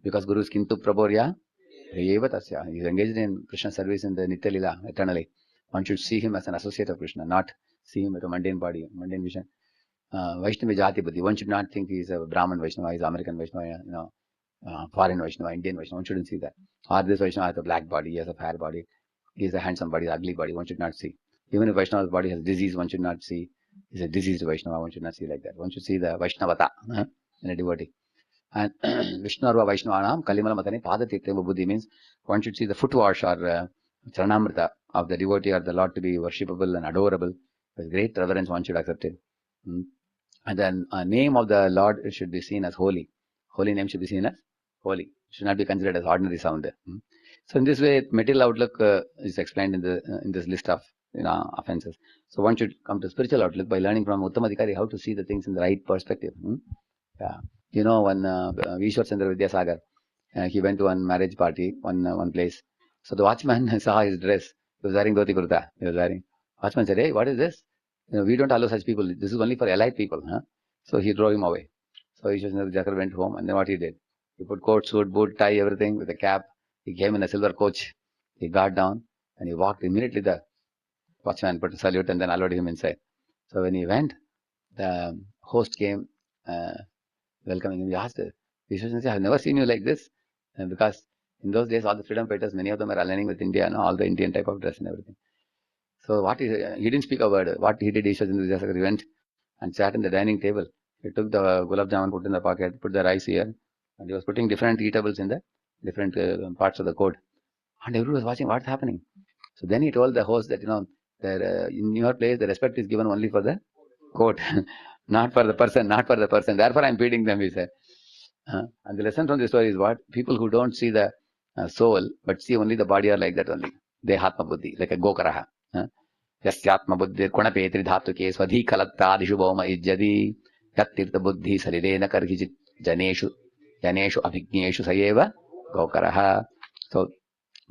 Because Guru is Kintu Praborya Eva Tasya. He is engaged in Krishna service in the Nitya Lila eternally. One should see him as an associate of Krishna, not see him with a mundane body, mundane vision. Vaishnava Jati Buddhi. One should not think he is a Brahman Vaishnava, he is American Vaishnava, foreign Vaishnava, Indian Vaishnava. One shouldn't see that. Or this Vaishnava has a black body, he has a fair body, he has a handsome body, ugly body. One should not see. Even if Vaishnava's body has disease, one should not see. He's a diseased Vaishnava. One should not see like that. One should see the Vaishnavata in a devotee. And Vishnurva Vaishnavanam Kalimala Matane Padatirtema Buddhi means one should see the foot wash or Charanamrita of the devotee or the Lord to be worshipable and adorable. With great reverence, one should accept it. And then name of the Lord should be seen as holy. Holy name should be seen as holy. It should not be considered as ordinary sound. So in this way, material outlook is explained in this list of offenses. So one should come to spiritual outlook by learning from Uttamadhikari how to see the things in the right perspective. Yeah. When Vishwar Chandra Vidyasagar, he went to one marriage party, one place. So the watchman saw his dress. He was wearing dhoti kurta. Watchman said, "Hey, what is this? We don't allow such people. This is only for elite people." So he drove him away. So Vishwar Chandra Vidyasagar went home, and then what he did? He put coat, suit, boot, tie, everything with a cap. He came in a silver coach. He got down and he walked immediately. The watchman put a salute and then allowed him inside. So when he went, the host came. Welcoming him. He asked Vishwanath, I have never seen you like this. Because in those days, all the freedom fighters, many of them are aligning with India, all the Indian type of dress and everything. So he didn't speak a word. What he did, he went and sat in the dining table. He took the gulab jamun, put in the pocket, put the rice here, and he was putting different eatables in the different parts of the court. And everyone was watching what's happening. So then he told the host that, in your place, the respect is given only for the court. Not for the person. Therefore, I'm feeding them, he said. And the lesson from this story is what? People who don't see the soul, but see only the body are like that only. Dehatma buddhi, like a gokaraha. Yasyatma buddhi, kunapetri dhatuke, swadhi kalattadishu bhoma ijjadi, yattirtha buddhi sarirena karhijit janeshu abhigneshu sayeva gokaraha. So,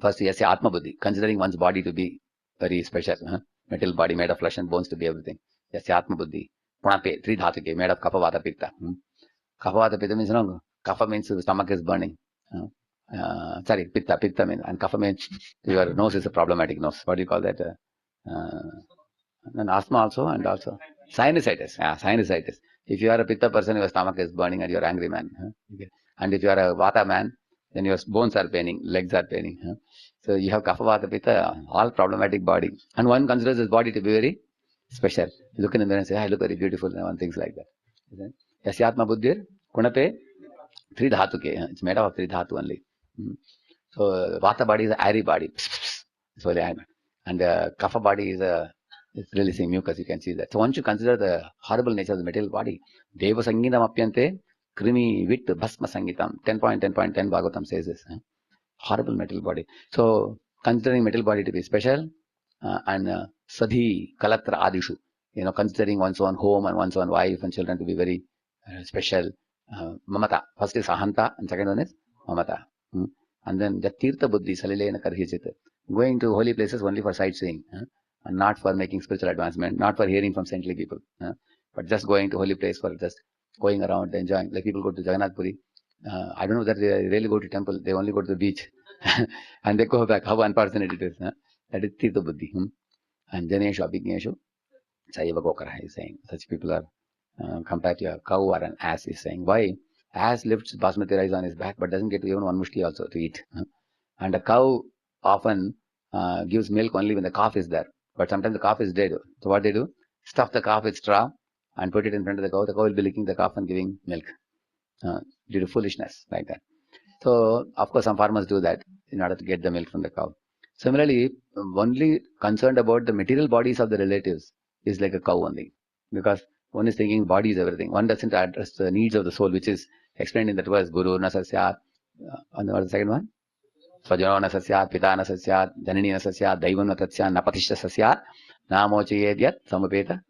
first, yasya atma buddhi, considering one's body to be very special. Metal body made of flesh and bones to be everything. Yasya atma buddhi. Punape, three dhatuke, made of kapha, vata, pitta. Kapha, vata, pitta means wrong. Kapha means the stomach is burning. Pitta means, and kapha means your nose is a problematic nose. What do you call that? And asthma also, and also sinusitis. Sinusitis. If you are a pitta person, your stomach is burning and you're angry man. Okay. And if you are a vata man, then your bones are paining, legs are paining. So you have kapha, vata, pitta, all problematic body. And one considers his body to be very special. You look in the mirror and say, I look very beautiful, and things like that. Yasyatma buddhir, kunape, three dhatuke. It's made up of three dhatu only. So vata body is an airy body. It's very airy. And kapha body is it's releasing mucus, you can see that. So once you consider the horrible nature of the material body, Deva Sangitam Apyante, Krimi Vit Bhasma Sangitam, 10.10.10 Bhagavatam says this. Horrible material body. So considering material body to be special, and Sadhi Kalatra Adishu, considering one's own home and one's own wife and children to be very special. Mamata. First is ahanta and second one is mamata. Hmm. And then the tirtha buddhi salilena karhichit. Going to holy places only for sightseeing, and not for making spiritual advancement, not for hearing from saintly people, but just going to holy place for just going around enjoying. Like people go to Jagannath Puri. I don't know that they really go to temple. They only go to the beach and they go back. How unfortunate it is. That is tirtha buddhi. And janeshu abhijneshu Saiva Gokara is saying. Such people are compared to a cow or an ass, is saying. Why? Ass lifts basmati rice on his back but doesn't get even one mushti also to eat. And a cow often gives milk only when the calf is there. But sometimes the calf is dead. So what they do? Stuff the calf with straw and put it in front of the cow. The cow will be licking the calf and giving milk due to foolishness like that. So, of course, some farmers do that in order to get the milk from the cow. Similarly, only concerned about the material bodies of the relatives is like a cow only. Because one is thinking body is everything. One doesn't address the needs of the soul, which is explained in that verse, Guru na sasyat. And what is the second one? Swajano na sasyat, pita na sasyat, janini na sasyat, daivam na tatsya, napatishya sasyat, namochayedyat samapeta.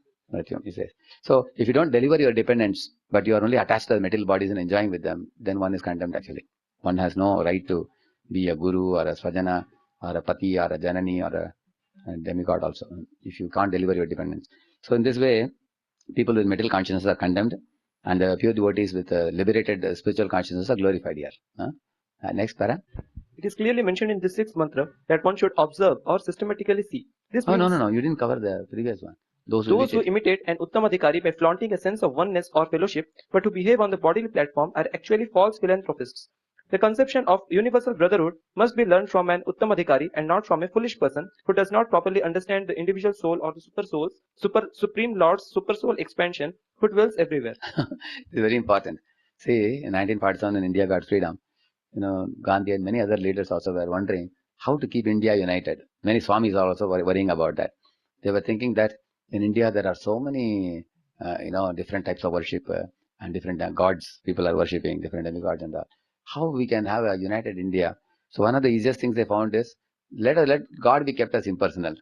He says. So, if you don't deliver your dependents, but you are only attached to the material bodies and enjoying with them, then one is condemned actually. One has no right to be a guru or a swajana or a pati or a janani or a demigod also, if you can't deliver your dependence. So in this way, people with material consciousness are condemned, and the pure devotees with liberated spiritual consciousness are glorified here. Next para. It is clearly mentioned in this sixth mantra that one should observe or systematically see. This means no, you didn't cover the previous one. Those who imitate an Uttamadhikari by flaunting a sense of oneness or fellowship, but who behave on the bodily platform are actually false philanthropists. The conception of universal brotherhood must be learned from an Uttamadhikari and not from a foolish person who does not properly understand the individual soul or the Supreme Lord's super soul expansion who dwells everywhere. It's very important. See, in 1947 when India got freedom, Gandhi and many other leaders also were wondering how to keep India united. Many Swamis are also worrying about that. They were thinking that in India there are so many, different types of worship and different gods people are worshipping, different demigods and all. How we can have a united India? So one of the easiest things they found is let God be kept as impersonal,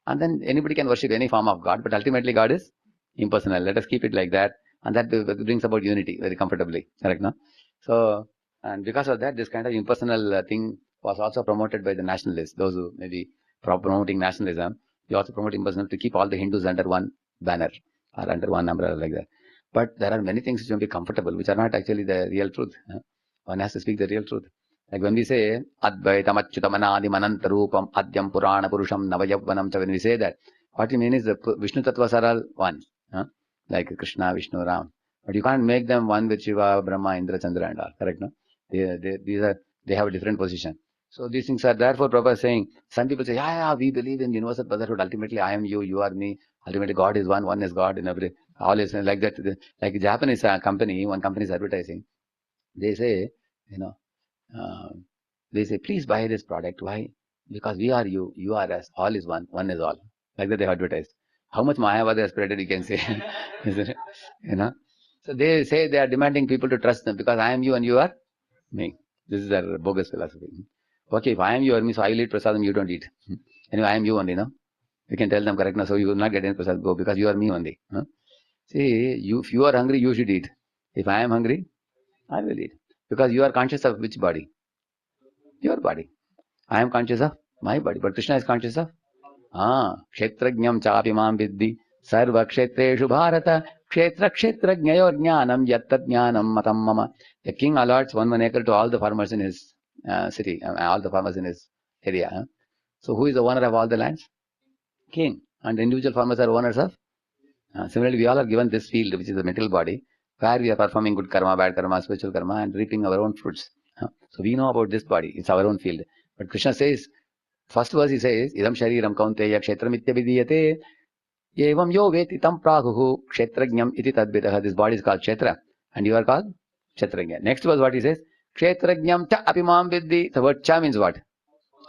and then anybody can worship any form of God, but ultimately God is impersonal. Let us keep it like that, and that brings about unity very comfortably. Correct, no? So, and because of that, this kind of impersonal thing was also promoted by the nationalists, those who may be promoting nationalism. They also promote impersonal to keep all the Hindus under one banner or under one umbrella like that. But there are many things which will be comfortable, which are not actually the real truth. One has to speak the real truth. Like when we say Advaitam Achyutam Anadi Mananta Rupam Adyam Purana Purusham Navayavvanam, when we say that, what we mean is the Vishnu Tattvas are all one, like Krishna, Vishnu, Ram. But you can't make them one with Shiva, Brahma, Indra, Chandra and all. Correct, no? They have a different position. So these things are therefore Prabhupada saying. Some people say, yeah, we believe in universal brotherhood. Ultimately, I am you, you are me. Ultimately, God is one is God in every. All is like that. Like a Japanese company, one company is advertising. They say, uh, please buy this product. Why? Because we are you, you are us. All is one is all. Like that they advertise. How much Mayavada has spread, you can say. Isn't it? So they say they are demanding people to trust them because I am you and you are me. This is their bogus philosophy. Okay, if I am you or me, so I will eat prasadam, you don't eat. Anyway, I am you only, no? You can tell them correct now, so you will not get any prasad, go, because you are me only. See, if you are hungry, you should eat. If I am hungry, I will eat. Because you are conscious of which body? Your body. I am conscious of my body. But Krishna is conscious of kshetrajnam chapimam viddhi sarva kshetreshu bharata kshetra kshetrajnayor jnanam yatta jnanam matam mama. The king allots one acre to all the farmers in his city, all the farmers in his area. So who is the owner of all the lands? King. And the individual farmers are owners of. Similarly, we all are given this field, which is the material body, where we are performing good karma, bad karma, spiritual karma, and reaping our own fruits. So we know about this body. It's our own field. But Krishna says, first verse he says, Idam shariram kaunteya kshetramitya vidiyate evam yo veti tam praguhu kshetrajnam iti tadvitaha. This body is called kshetra, and you are called kshetrajna. Next verse what he says, kshetrajnam cha apimam vidhi. The word cha means what?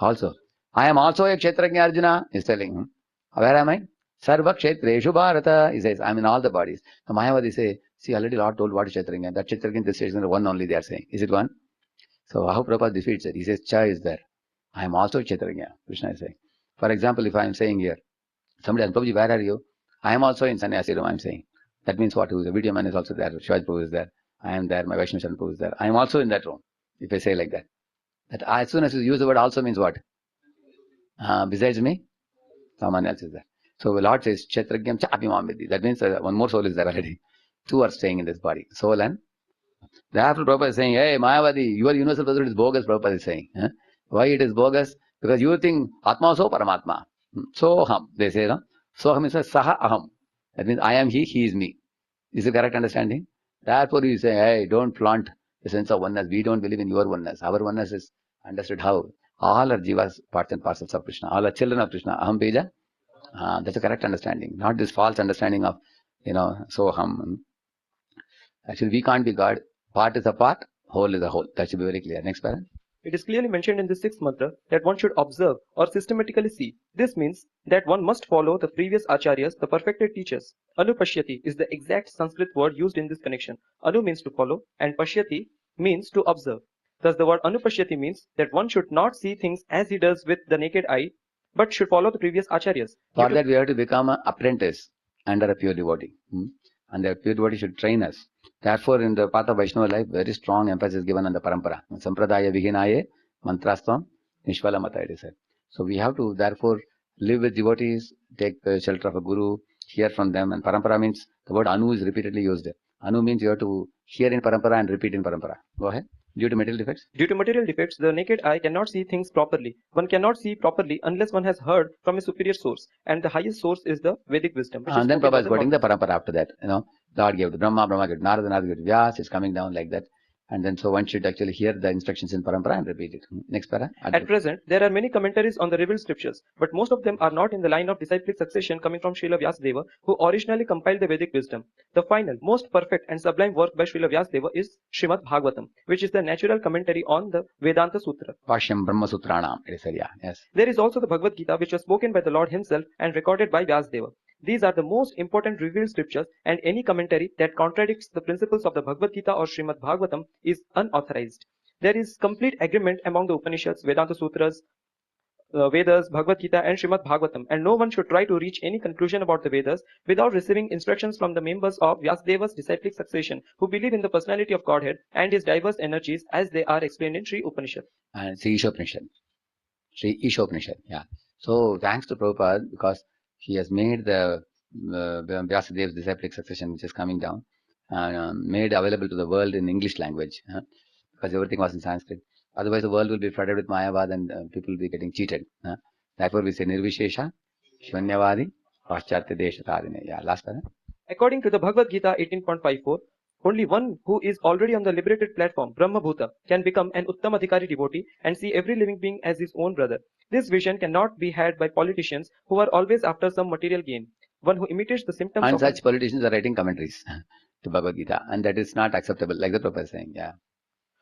Also. I am also a kshetrajna, Arjuna. He's telling him. Where am I? Sarva kshetreshu bharata. He says, I'm in all the bodies. The Mayavadi say, see, already Lord told what is kshetrajna. That kshetrajna, this is one only they are saying. Is it one? So how Prabhupada defeats it? He says, cha is there. I am also kshetrajna. Krishna is saying. For example, if I am saying here, somebody asks, Prabhuji, where are you? I am also in sannyasi room, I am saying. That means what? The video man is also there. Shivaj Prabhu is there. I am there. My Vaishnav Sharan Prabhu is there. I am also in that room. If I say like that. That as soon as you use the word also means what? Besides me, someone else is there. So the Lord says, Kshetragyam cha abhimamvidhi. That means one more soul is there already. Two are staying in this body. Soul and therefore Prabhupada is saying, hey, Mayavadi, your universal personality is bogus, Prabhupada is saying. Huh? Why it is bogus? Because you think Atma so Paramatma. So aham, they say, no? So aham is a saha aham. That means I am he is me. Is the correct understanding? Therefore you say, hey, don't flaunt the sense of oneness. We don't believe in your oneness. Our oneness is understood how? All are jivas, parts and parcels of Krishna. All are children of Krishna. Aham bija. That's a correct understanding. Not this false understanding of, so aham. Actually, we can't be God. Part is a part, whole is a whole. That should be very clear. Next paragraph. It is clearly mentioned in the sixth mantra that one should observe or systematically see. This means that one must follow the previous acharyas, the perfected teachers. Anupashyati is the exact Sanskrit word used in this connection. Anu means to follow and pashyati means to observe. Thus the word anupashyati means that one should not see things as he does with the naked eye, but should follow the previous acharyas. For that we have to become an apprentice under a pure devotee. And the pure devotee should train us. Therefore, in the path of Vaishnava life, very strong emphasis given on the parampara. Sampradaya vihinaye mantrastvam nishvala mata, it is said. So we have to therefore live with devotees, take the shelter of a guru, hear from them. And parampara means, the word anu is repeatedly used. Anu means you have to hear in parampara and repeat in parampara. Go ahead. Due to material defects? Due to material defects, the naked eye cannot see things properly. One cannot see properly unless one has heard from a superior source. And the highest source is the Vedic wisdom. And then Prabhupada is quoting the parampara after that. Lord gave to Brahma, Brahma gave to Narada, Narada gave to Vyas. It's coming down like that. And then so one should actually hear the instructions in parampara and repeat it. Next para. At present, there are many commentaries on the revealed scriptures, but most of them are not in the line of disciplic succession coming from Srila Vyasadeva, who originally compiled the Vedic wisdom. The final, most perfect and sublime work by Srila Vyasadeva is Srimad Bhagavatam, which is the natural commentary on the Vedanta Sutra. Vashyam Brahma Sutranam. It is said, yeah. Yes. There is also the Bhagavad Gita, which was spoken by the Lord himself and recorded by Vyasadeva. These are the most important revealed scriptures, and any commentary that contradicts the principles of the Bhagavad Gita or Srimad Bhagavatam is unauthorized. There is complete agreement among the Upanishads, Vedanta Sutras, Vedas, Bhagavad Gita and Srimad Bhagavatam, and no one should try to reach any conclusion about the Vedas without receiving instructions from the members of Vyasadeva's disciplic succession, who believe in the personality of Godhead and his diverse energies as they are explained in Sri Upanishad. And Sri Isopanishad. Sri Isopanishad, yeah. So thanks to Prabhupada, because he has made the Vyasadev's disciplic succession, which is coming down, made available to the world in English language, because everything was in Sanskrit. Otherwise, the world will be flooded with Mayavad and people will be getting cheated. Therefore, we say Nirvishesha, Shvanyavadi, Paschatya Deshatadine. Yeah, last one. According to the Bhagavad Gita 18.54, only one who is already on the liberated platform, Brahma Bhuta, can become an Uttamadhikari devotee and see every living being as his own brother. This vision cannot be had by politicians who are always after some material gain. One who imitates the symptoms and of... such politicians are writing commentaries to Bhagavad Gita, and that is not acceptable, like the Prabhupada is saying, yeah.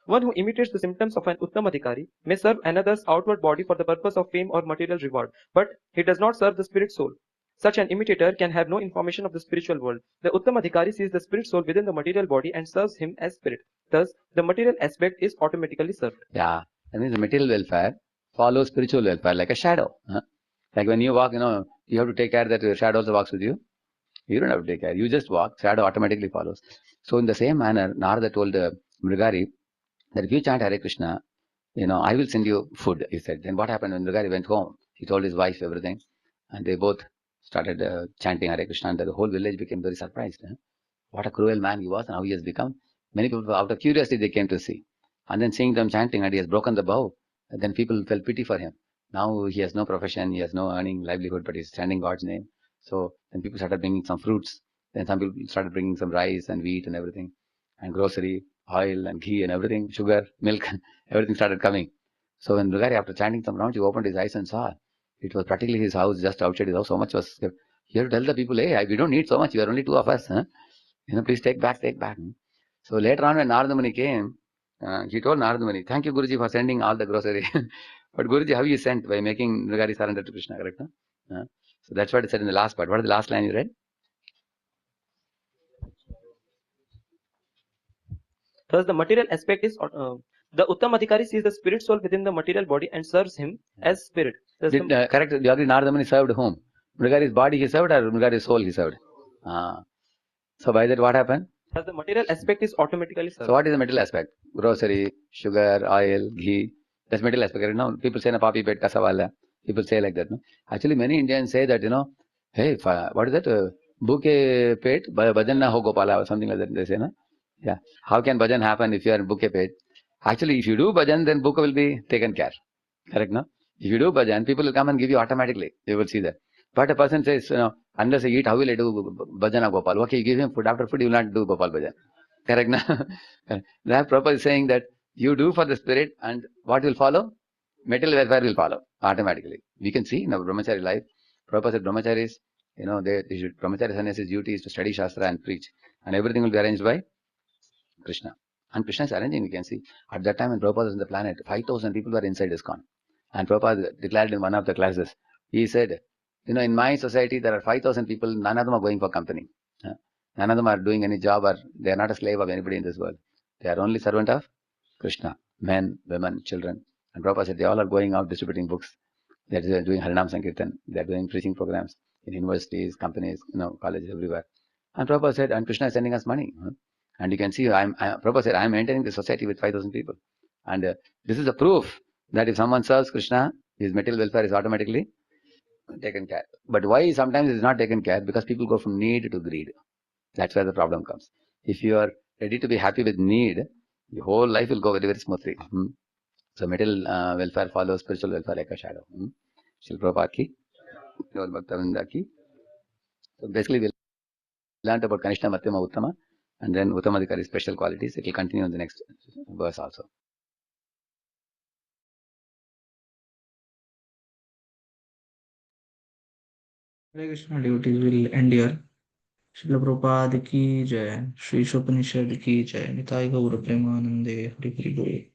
One who imitates the symptoms of an Uttamadhikari may serve another's outward body for the purpose of fame or material reward, but he does not serve the spirit soul. Such an imitator can have no information of the spiritual world. The Uttamadhikari sees the spirit soul within the material body and serves him as spirit. Thus, the material aspect is automatically served. Yeah, that means the material welfare follows spiritual welfare like a shadow. Like when you walk, you have to take care that your shadow also walks with you. You don't have to take care. You just walk, shadow automatically follows. So in the same manner, Narada told Mrigari that if you chant Hare Krishna, I will send you food, he said. Then what happened when Mrigari went home? He told his wife everything, and they both started chanting Hare Krishna, and the whole village became very surprised. What a cruel man he was and how he has become. Many people, out of curiosity, they came to see. And then seeing them chanting and he has broken the vow, then people felt pity for him. Now he has no profession, he has no earning livelihood, but he's chanting God's name. So then people started bringing some fruits. Then some people started bringing some rice and wheat and everything, and grocery, oil and ghee and everything, sugar, milk, everything started coming. So when Mrigari, after chanting some rounds, he opened his eyes and saw it was practically his house, just outside his house. So much was kept. He had to tell the people, hey, we don't need so much. We are only two of us. Please take back. So later on when Narada Muni came, he told Narada Muni, thank you Guruji for sending all the grocery. But Guruji, how you sent? By making Mrigari surrender to Krishna, correct? So that's what it said in the last part. What is the last line you read? Thus, the material aspect is the Uttamadhikari sees the spirit soul within the material body and serves him as spirit. Correct. You agree Narada Muni served whom? Mriga's body he served or Mriga's soul he served? So by that what happened? As the material aspect is automatically served. So what is the material aspect? Grocery, sugar, oil, ghee. That's material aspect. You know, people say na papi pet ka sawal hai. People say like that. No? Actually, many Indians say that, hey, what is that? Bhuke pet, bhajan na ho Gopala or something like that. They say, no? Yeah. How can bhajan happen if you are in bhuke pet? Actually, if you do bhajan, then bhuka will be taken care. Correct, no? If you do bhajan, people will come and give you automatically. You will see that. But a person says, unless I eat, how will I do bhajan of Gopal? Okay, you give him food. After food, you will not do Gopal bhajan. Correct, no? That Prabhupada is saying that you do for the spirit and what will follow? Material welfare will follow automatically. We can see in our brahmachari life, Prabhupada said brahmacharis, brahmachari sannyasis duty is to study Shastra and preach. And everything will be arranged by Krishna. And Krishna is arranging, we can see. At that time when Prabhupada was on the planet, 5,000 people were inside ISKCON. And Prabhupada declared in one of the classes, he said, in my society there are 5,000 people, none of them are going for company. None of them are doing any job or they are not a slave of anybody in this world. They are only servant of Krishna. Men, women, children. And Prabhupada said they all are going out distributing books. They are doing Harinam Sankirtan. They are doing preaching programs in universities, companies, colleges, everywhere. And Prabhupada said, and Krishna is sending us money. And you can see, Prabhupada said, I am maintaining the society with 5,000 people. And this is a proof that if someone serves Krishna, his material welfare is automatically taken care. But why sometimes it is not taken care? Because people go from need to greed. That's where the problem comes. If you are ready to be happy with need, your whole life will go very, very smoothly. So material welfare follows spiritual welfare like a shadow. Srila Prabhupada ki, Lord Bhaktivinoda ki. So basically we learned about Kanishta, Madhyama, Uttama, and then Uttamadhikari special qualities. It will continue in the next verse also. Hare Krishna devotees will end here. Srila Prabhupada ki jai, Shri Isopanishad ki jai, Nitai Gaura Premanande, Hari Hari Bol.